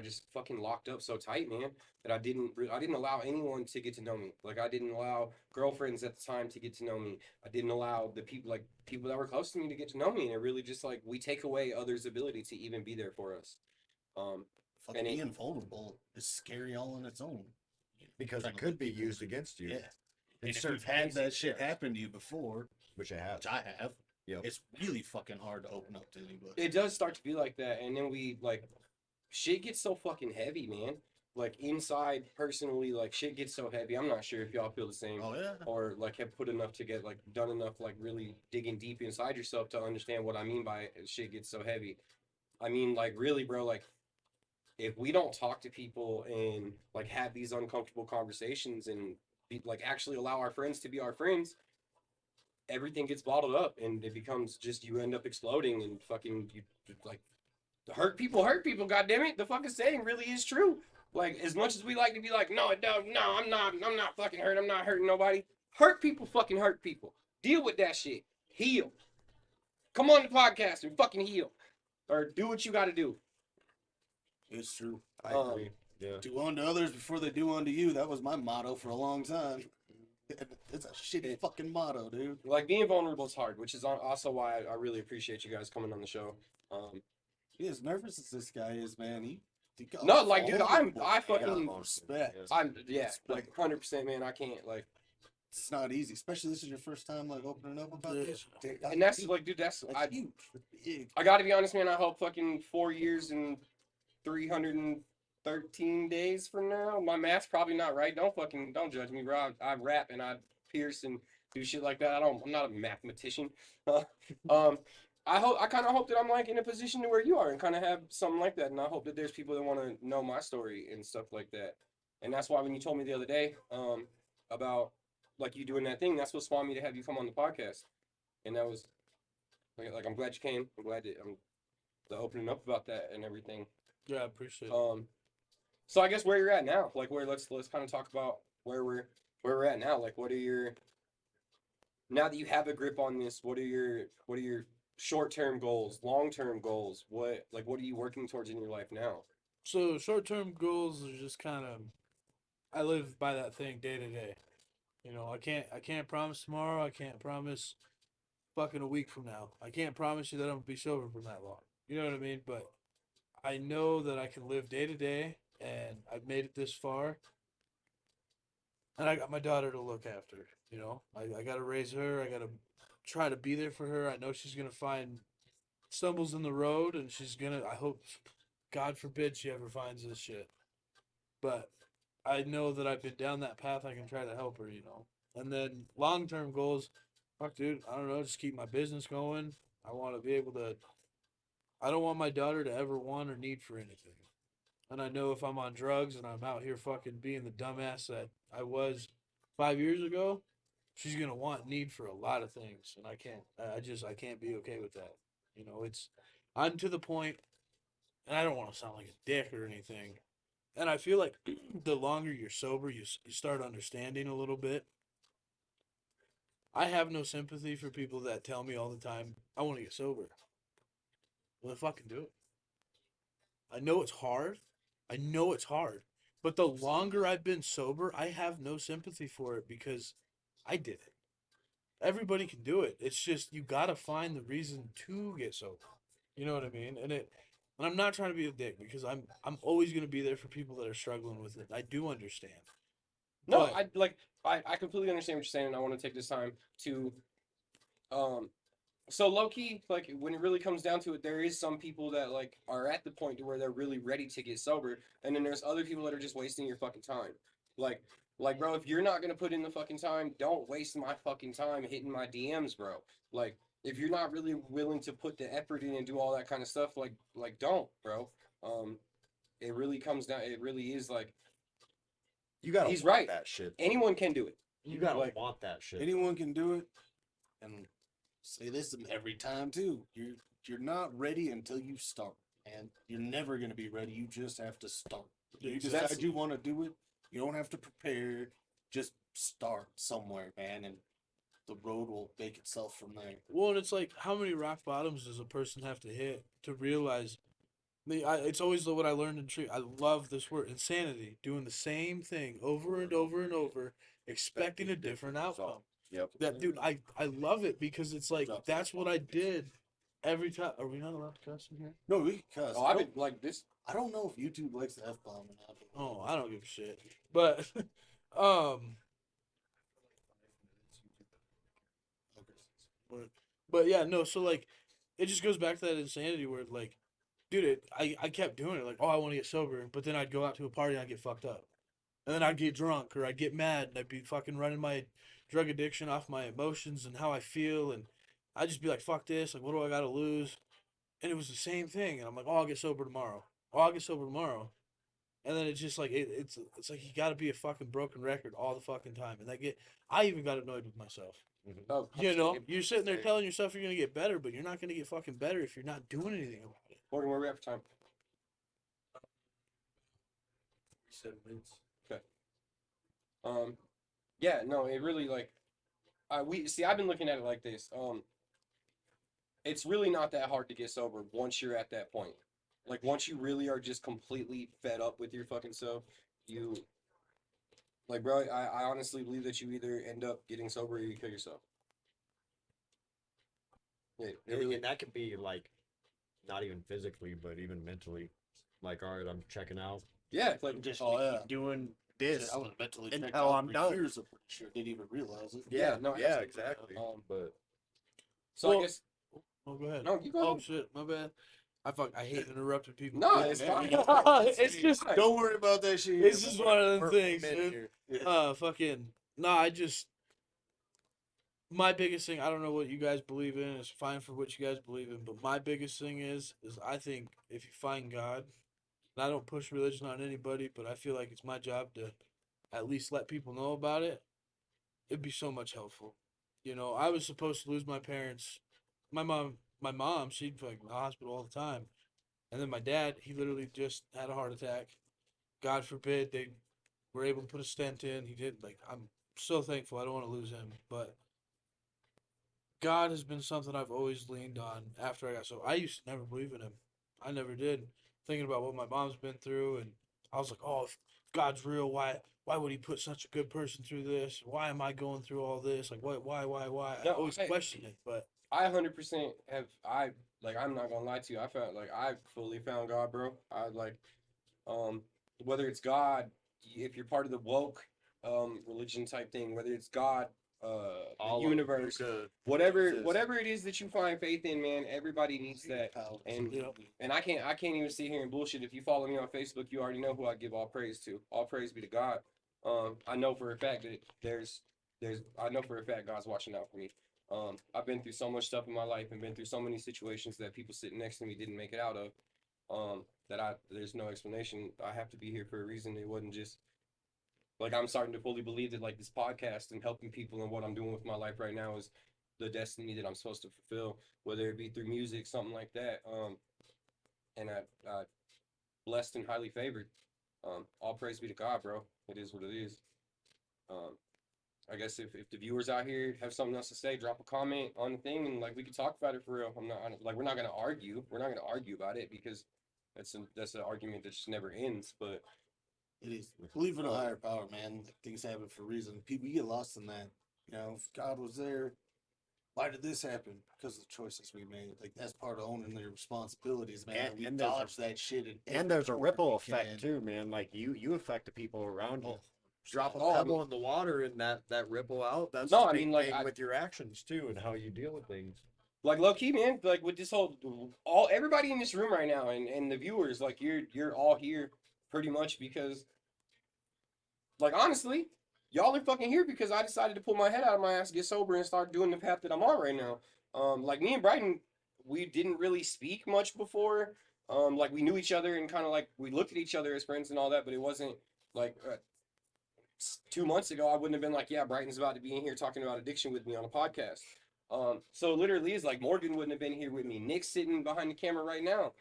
just fucking locked up so tight, man, that I didn't allow anyone to get to know me. Like, I didn't allow girlfriends at the time to get to know me. I didn't allow the people that were close to me to get to know me, and it really just like, we take away others' ability to even be there for us. fucking being vulnerable is scary all on its own. Because it could be used against you. Yeah. In And if certain you've had that cases, shit yes. happen to you before, Which I have. which I have, Yep. it's really fucking hard to open up to anybody. It does start to be like that, and then shit gets so fucking heavy, man. Like, inside, personally, like, shit gets so heavy. I'm not sure if y'all feel the same, Oh yeah. or like have put enough to get, like, done enough, like, really digging deep inside yourself to understand what I mean by shit gets so heavy. I mean, like, really, bro, like, if we don't talk to people and like have these uncomfortable conversations and actually allow our friends to be our friends, everything gets bottled up, and it becomes just, you end up exploding, and fucking, you like, hurt people. God damn it, the fucking saying really is true. Like, as much as we like to be like, no, it don't, no, I'm not fucking hurt. I'm not hurting nobody. Hurt people fucking hurt people. Deal with that shit. Heal. Come on the podcast and fucking heal, or do what you got to do. It's true. I agree. Yeah. Do unto others before they do unto you. That was my motto for a long time. It's a shitty fucking motto, dude. Like, being vulnerable is hard, which is also why I really appreciate you guys coming on the show. He as nervous as this guy is, man. He got No, like, dude, vulnerable. I fucking, respect. yeah, like, 100%, man. I can't, like, It's not easy, especially this is your first time like opening up about this. and that's like, dude, That's huge. Big. I gotta be honest, man. I hope fucking 4 years and 313 days from now. My math's probably not right. Don't judge me, bro. I rap and I pierce and do shit like that. I'm not a mathematician. I kind of hope that I'm like in a position to where you are and kind of have something like that. And I hope that there's people that want to know my story and stuff like that. And that's why when you told me the other day, about like you doing that thing, that's what spawned me to have you come on the podcast. And that was like, I'm glad you came. I'm glad that I'm opening up about that and everything. Yeah, I appreciate it. So I guess where you're at now, like, let's kind of talk about where we're at now. Like, now that you have a grip on this, what are your short-term goals, long-term goals? What are you working towards in your life now? So short-term goals are just kind of, I live by that thing day to day. You know, I can't promise tomorrow. I can't promise fucking a week from now. I can't promise you that I'm gonna be sober for that long. You know what I mean? But I know that I can live day to day, and I've made it this far. And I got my daughter to look after. You know, I got to raise her. I got to try to be there for her. I know she's gonna find stumbles in the road, and I hope, God forbid, she ever finds this shit. But I know that I've been down that path. I can try to help her, you know. And then long-term goals, fuck, dude, I don't know, just keep my business going. I want to be able to, I don't want my daughter to ever want or need for anything. And I know if I'm on drugs and I'm out here fucking being the dumbass that I was 5 years ago, she's going to need for a lot of things. And I can't be okay with that. You know, I'm to the point, and I don't want to sound like a dick or anything. And I feel like the longer you're sober, you start understanding a little bit. I have no sympathy for people that tell me all the time, I want to get sober. Well, then fucking do it. I know it's hard. I know it's hard. But the longer I've been sober, I have no sympathy for it because I did it. Everybody can do it. It's just you gotta find the reason to get sober. You know what I mean? And I'm not trying to be a dick because I'm always gonna be there for people that are struggling with it. I do understand. No, But I completely understand what you're saying, and I want to take this time to um so low key, like when it really comes down to it, there is some people that like are at the point to where they're really ready to get sober, and then there's other people that are just wasting your fucking time. Like bro, if you're not gonna put in the fucking time, don't waste my fucking time hitting my DMs, bro. Like if you're not really willing to put the effort in and do all that kind of stuff, don't, bro. Um, it really comes down. It really is like You gotta he's want right. that shit. Anyone can do it. You gotta like- want that shit. Anyone can do it, and say this every time too. You're not ready until you start, and you're never gonna be ready. You just have to start. You Exactly. decide you want to do it. You don't have to prepare. Just start somewhere, man, and the road will make itself from there. well, and it's like how many rock bottoms does a person have to hit to realize it's always what I learned in treat. I love this word, insanity. Doing the same thing over and over and over, expecting a different outcome. Yep. That dude, I love it because it's like that's what I did every time. Are we not allowed to cuss in here? No, we can cuss. Oh, I've been like this. I don't know if YouTube likes the F bomb or not. Oh, I don't give a shit. But, um, but yeah, no. So like, it just goes back to that insanity where like, dude, I kept doing it like, oh, I want to get sober, but then I'd go out to a party and I'd get fucked up, and then I'd get drunk or I'd get mad and I'd be fucking running my drug addiction off my emotions and how I feel, and I'd just be like, fuck this, like, what do I got to lose? And it was the same thing, and I'm like, oh, I'll get sober tomorrow. Oh, I'll get sober tomorrow. And then it's just like it's like you got to be a fucking broken record all the fucking time, and I even got annoyed with myself. Oh, You know, you're sitting there telling yourself you're gonna get better, but you're not gonna get fucking better if you're not doing anything about it. Morgan, where we at for time? 7 minutes. Yeah, no, it really like, I've been looking at it like this. It's really not that hard to get sober once you're at that point. Like once you really are just completely fed up with your fucking self, you, like, bro, I honestly believe that you either end up getting sober or you kill yourself. Yeah, it really, And that could be like, not even physically, but even mentally. Like, all right, I'm checking out. yeah, like Just Oh, yeah. keep doing this. I was mentally And checked how out I'm for done. years. I'm pretty sure didn't even realize it. yeah, no, yeah, absolutely. exactly. But Well, I guess Oh, go ahead. no, you go. Oh ahead. shit, my bad. I hate interrupting people. No, Yeah, it's man. fine. It's just Don't worry about that shit. it's just one of them We're things, men dude. here. Fucking no, I just my biggest thing. I don't know what you guys believe in. It's fine for what you guys believe in, but my biggest thing is I think if you find God, and I don't push religion on anybody, but I feel like it's my job to at least let people know about it. It'd be so much helpful. You know, I was supposed to lose my parents. My mom, she'd like in the hospital all the time. And then my dad, he literally just had a heart attack. God forbid they were able to put a stent in. He did. Like, I'm so thankful. I don't want to lose him. But God has been something I've always leaned on after I got so. I used to never believe in him. I never did. Thinking about what my mom's been through, and I was like, oh, if God's real, why would he put such a good person through this? Why am I going through all this? Like, why? I No, always question it, but I 100% have. I'm not gonna lie to you. I found like I fully found God, bro. I like, whether it's God, if you're part of the woke, religion type thing, whether it's God, the All universe, the whatever it is that you find faith in, man. Everybody needs that. And you know, and I can't even sit here and bullshit. If you follow me on Facebook, you already know who I give all praise to. All praise be to God. I know for a fact that I know for a fact God's watching out for me. I've been through so much stuff in my life and been through so many situations that people sitting next to me didn't make it out of. There's no explanation. I have to be here for a reason. It wasn't just like I'm starting to fully believe that like this podcast and helping people and what I'm doing with my life right now is the destiny that I'm supposed to fulfill, whether it be through music, something like that. And I blessed and highly favored. All praise be to God, bro. It is what it is. I guess if the viewers out here have something else to say, drop a comment on the thing, and like we can talk about it for real. We're not gonna argue. We're not gonna argue about it because that's an argument that just never ends. But It is. Believe in a higher power, man. Things happen for a reason. People get lost in that. You know, if God was there, why did this happen? Because of the choices we made. Like, that's part of owning their responsibilities, man. And- We and there's a- dodge that shit. And there's a ripple we effect can. too, man. Like you affect the people around you. Oh, Drop a Oh, I pebble mean- in the water and that ripple out. That's No, the I same mean, like, thing I- with your actions too and how you deal with things. like low key, man, like with this whole everybody in this room right now and the viewers, like you're all here pretty much because, like, honestly, y'all are fucking here because I decided to pull my head out of my ass, get sober, and start doing the path that I'm on right now. Like me and Brighton, we didn't really speak much before. Like we knew each other and kind of like we looked at each other as friends and all that, but it wasn't like 2 months ago I wouldn't have been like, yeah, Brighton's about to be in here talking about addiction with me on a podcast. So literally is like Morgan wouldn't have been here with me. Nick's sitting behind the camera right now.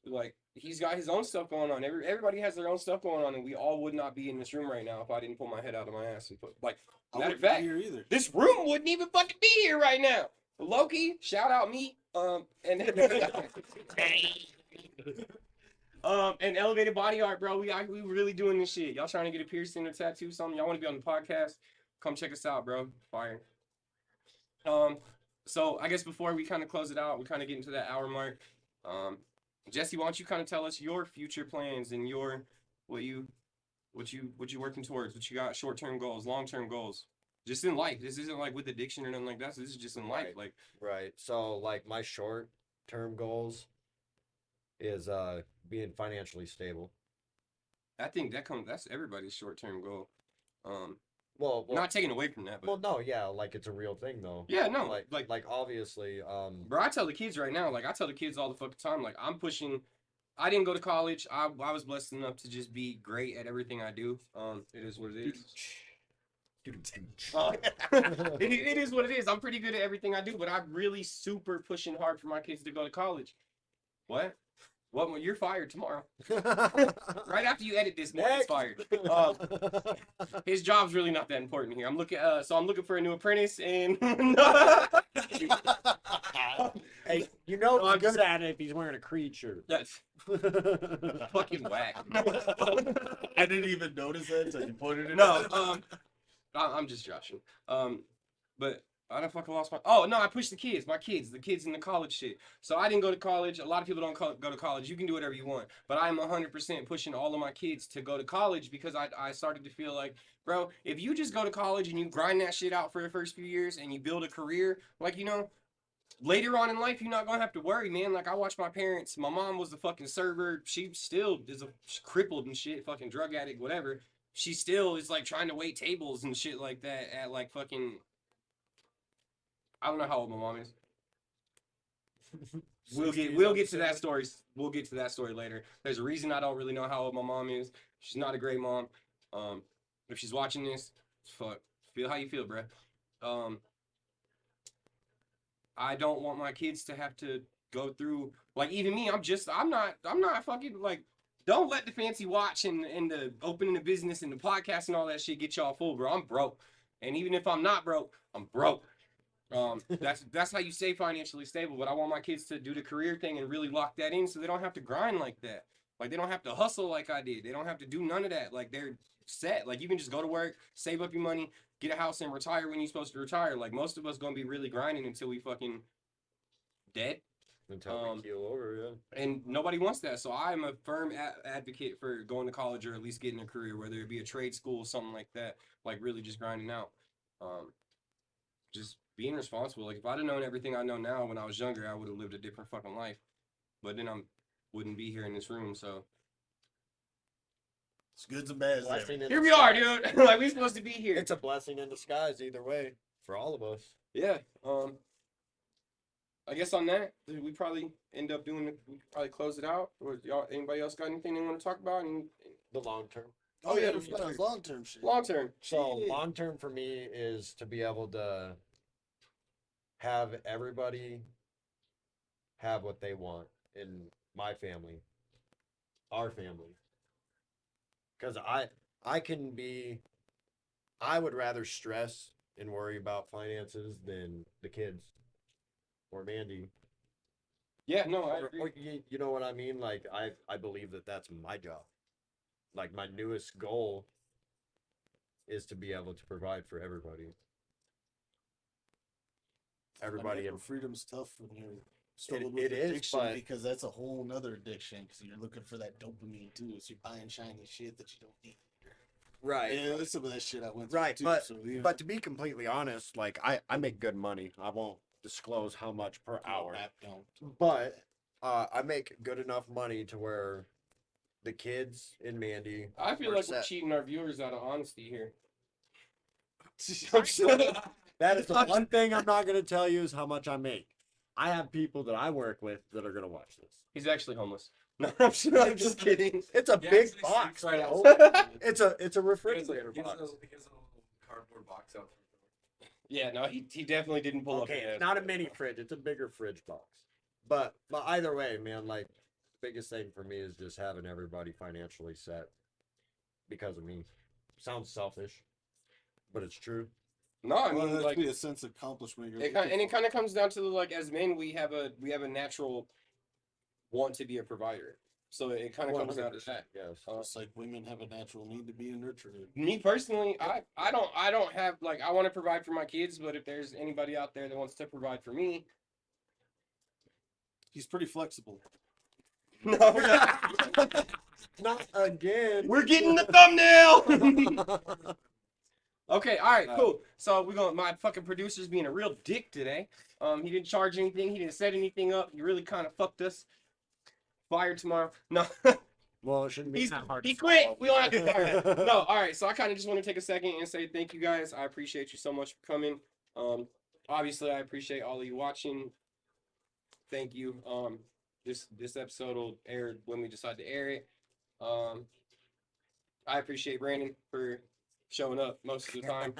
Like he's got his own stuff going on. Everybody has their own stuff going on, and we all would not be in this room right now if I didn't pull my head out of my ass and put like. I Matter of wouldn't be fact, here either. this room wouldn't even fucking be here right now. Loki, shout out me. And and elevated body art, bro. We really doing this shit. Y'all trying to get a piercing or tattoo, something? Y'all want to be on the podcast? Come check us out, bro. Fire. So I guess before we kind of close it out, we kind of get into that hour mark. Jesse, why don't you kind of tell us your future plans and your what you working towards? What you got? Short-term goals, long-term goals. Just in life. This isn't like with addiction or nothing like that. So this is just in life. Right. Like Right. So like my short term goals is being financially stable. I think that's everybody's short-term goal. Well, Not taking away from that, but well, no, yeah, like it's a real thing though. yeah, no, like obviously, bro, I tell the kids right now, like I tell the kids all the fucking time, like I'm pushing. I didn't go to college. I was blessed enough to just be great at everything I do. It is what it is. It is what it is. I'm pretty good at everything I do, but I'm really super pushing hard for my kids to go to college. What? What? You're fired tomorrow. Right after you edit this, Morgan's fired. His job's really not that important here. I'm looking for a new apprentice and Hey, you know No, he's I'm good just- at it if he's wearing a Creed shirt. that's fucking whack. I didn't even notice that until you pointed it No, out. I'm just joshing. But I don't fucking lost my. Oh no, I pushed the kids in the college shit. So I didn't go to college. A lot of people don't go to college. You can do whatever you want, but I'm 100% pushing all of my kids to go to college because I started to feel like, bro, if you just go to college and you grind that shit out for the first few years and you build a career, like later on in life, you're not gonna have to worry, man. Like I watched my parents. My mom was the fucking server. She still is crippled and shit, fucking drug addict, whatever. She still is like trying to wait tables and shit like that at like fucking. I don't know how old my mom is. We'll get to that story. We'll get to that story later. There's a reason I don't really know how old my mom is. She's not a great mom. If she's watching this, fuck. Feel how you feel, bruh. I don't want my kids to have to go through like even me. I'm not fucking like. Don't let the fancy watch and the opening the business and the podcast and all that shit get y'all full, bro. I'm broke, and even if I'm not broke, I'm broke. That's how you stay financially stable. But I want my kids to do the career thing and really lock that in, so they don't have to grind like that. Like they don't have to hustle like I did. They don't have to do none of that. Like they're set. Like you can just go to work, save up your money, get a house, and retire when you're supposed to retire. Like most of us gonna be really grinding until we fucking dead. Until we keel over, yeah. And nobody wants that. So I'm a firm advocate for going to college or at least getting a career, whether it be a trade school, something like that. Like really just grinding out. Just being responsible. Like if I'd have known everything I know now when I was younger, I would have lived a different fucking life. But then wouldn't be here in this room. So It's goods and bads. Blessing in here we are, dude. Like we supposed to be here. It's a blessing in disguise either way for all of us. Yeah. I guess on that, we probably end up we probably close it out. Or y'all, anybody else got anything they want to talk about? The long term. Oh yeah, that's long term shit. Long term. So Shit. long term for me is to be able to have everybody have what they want in my family, our family. Because I would rather stress and worry about finances than the kids or Mandy. Yeah, no, I agree. Or you know what I mean? Like, I believe that that's my job. Like, my newest goal is to be able to provide for everybody. Everybody in Financial freedom's tough when you're struggling with it is, addiction but- because that's a whole nother addiction because you're looking for that dopamine too. So you're buying shiny shit that you don't need. right. Yeah, that's some of that shit I went through Right, too. but so, yeah. but to be completely honest, like I make good money. I won't disclose how much per hour, Don't. but I make good enough money to where the kids and Mandy. I feel are like we're set. cheating our viewers out of honesty here. That is the one thing I'm not gonna tell you is how much I make. I have people that I work with that are gonna watch this. He's actually homeless. No, I'm just kidding. It's a Yeah, big actually box. sleeps right bro. outside. It's a He has a refrigerator he has box. a cardboard box out there. Yeah, no, he definitely didn't pull Okay, up. it's not a mini fridge. It's a bigger fridge box. But either way, man, like biggest thing for me is just having everybody financially set because of me. Sounds selfish, but it's true. No, I Well, mean that'd like be a sense of accomplishment. You're it looking and it for. kind of comes down to like as men we have a natural want to be a provider. So it kind of comes down to that. Yes. Just like women have a natural need to be a nurturer. Me personally, I don't have like I want to provide for my kids, but if there's anybody out there that wants to provide for me, He's pretty flexible. no, Not again. we're getting the thumbnail. Okay, all right, cool. So we're going. My fucking producer's being a real dick today. He didn't charge anything. He didn't set anything up. He really kind of fucked us. Fired tomorrow. No. Well, it shouldn't be He's, that hard. he to quit. follow. We don't have to fire him. No, all right. So I kind of just want to take a second and say thank you guys. I appreciate you so much for coming. Obviously I appreciate all of you watching. Thank you. This episode will air when we decide to air it. I appreciate Brandon for showing up most of the time.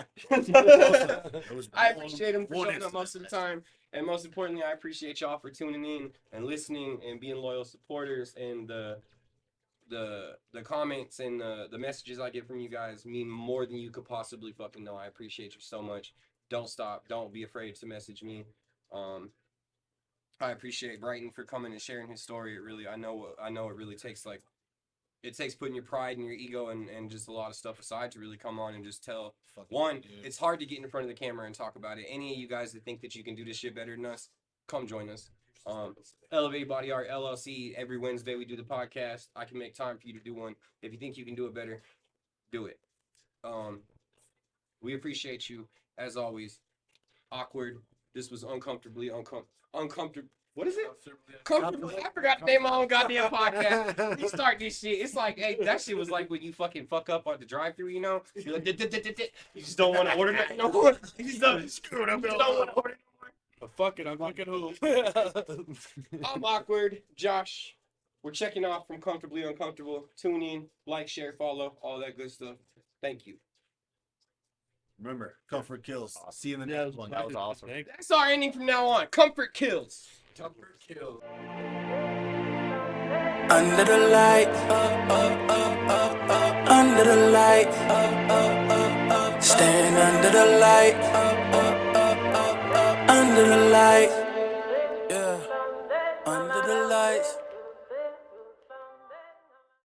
I appreciate him for showing up most of the time. And most importantly, I appreciate y'all for tuning in and listening and being loyal supporters, and the comments and the messages I get from you guys mean more than you could possibly fucking know. I appreciate you so much. Don't stop. Don't be afraid to message me. I appreciate Brighton for coming and sharing his story. It really, I know it really takes it takes putting your pride and your ego and just a lot of stuff aside to really come on and just tell. One, it's hard to get in front of the camera and talk about it. Any of you guys that think that you can do this shit better than us, come join us. Elevate Body Art LLC. Every Wednesday we do the podcast. I can make time for you to do one. If you think you can do it better, do it. We appreciate you as always. Akwrd. This was uncomfortably uncomfortable. What is it? Comfortably. I forgot the name of my own goddamn podcast. You start this shit. It's like, hey, that shit was like when you fucking fuck up on the drive-thru, you know? You're like, you just don't want to order nothing no more. You just don't want to order. But fuck it, I'm fucking home. I'm Akwrd. Josh. We're checking off from Comfortably Uncomfortable. Tune in, like, share, follow, all that good stuff. Thank you. Remember, comfort kills. See you in the Yeah, next one. That was awesome. That's our ending from now on. Comfort kills. Comfort kill. Under the light, under the light, stand under the light, under the light.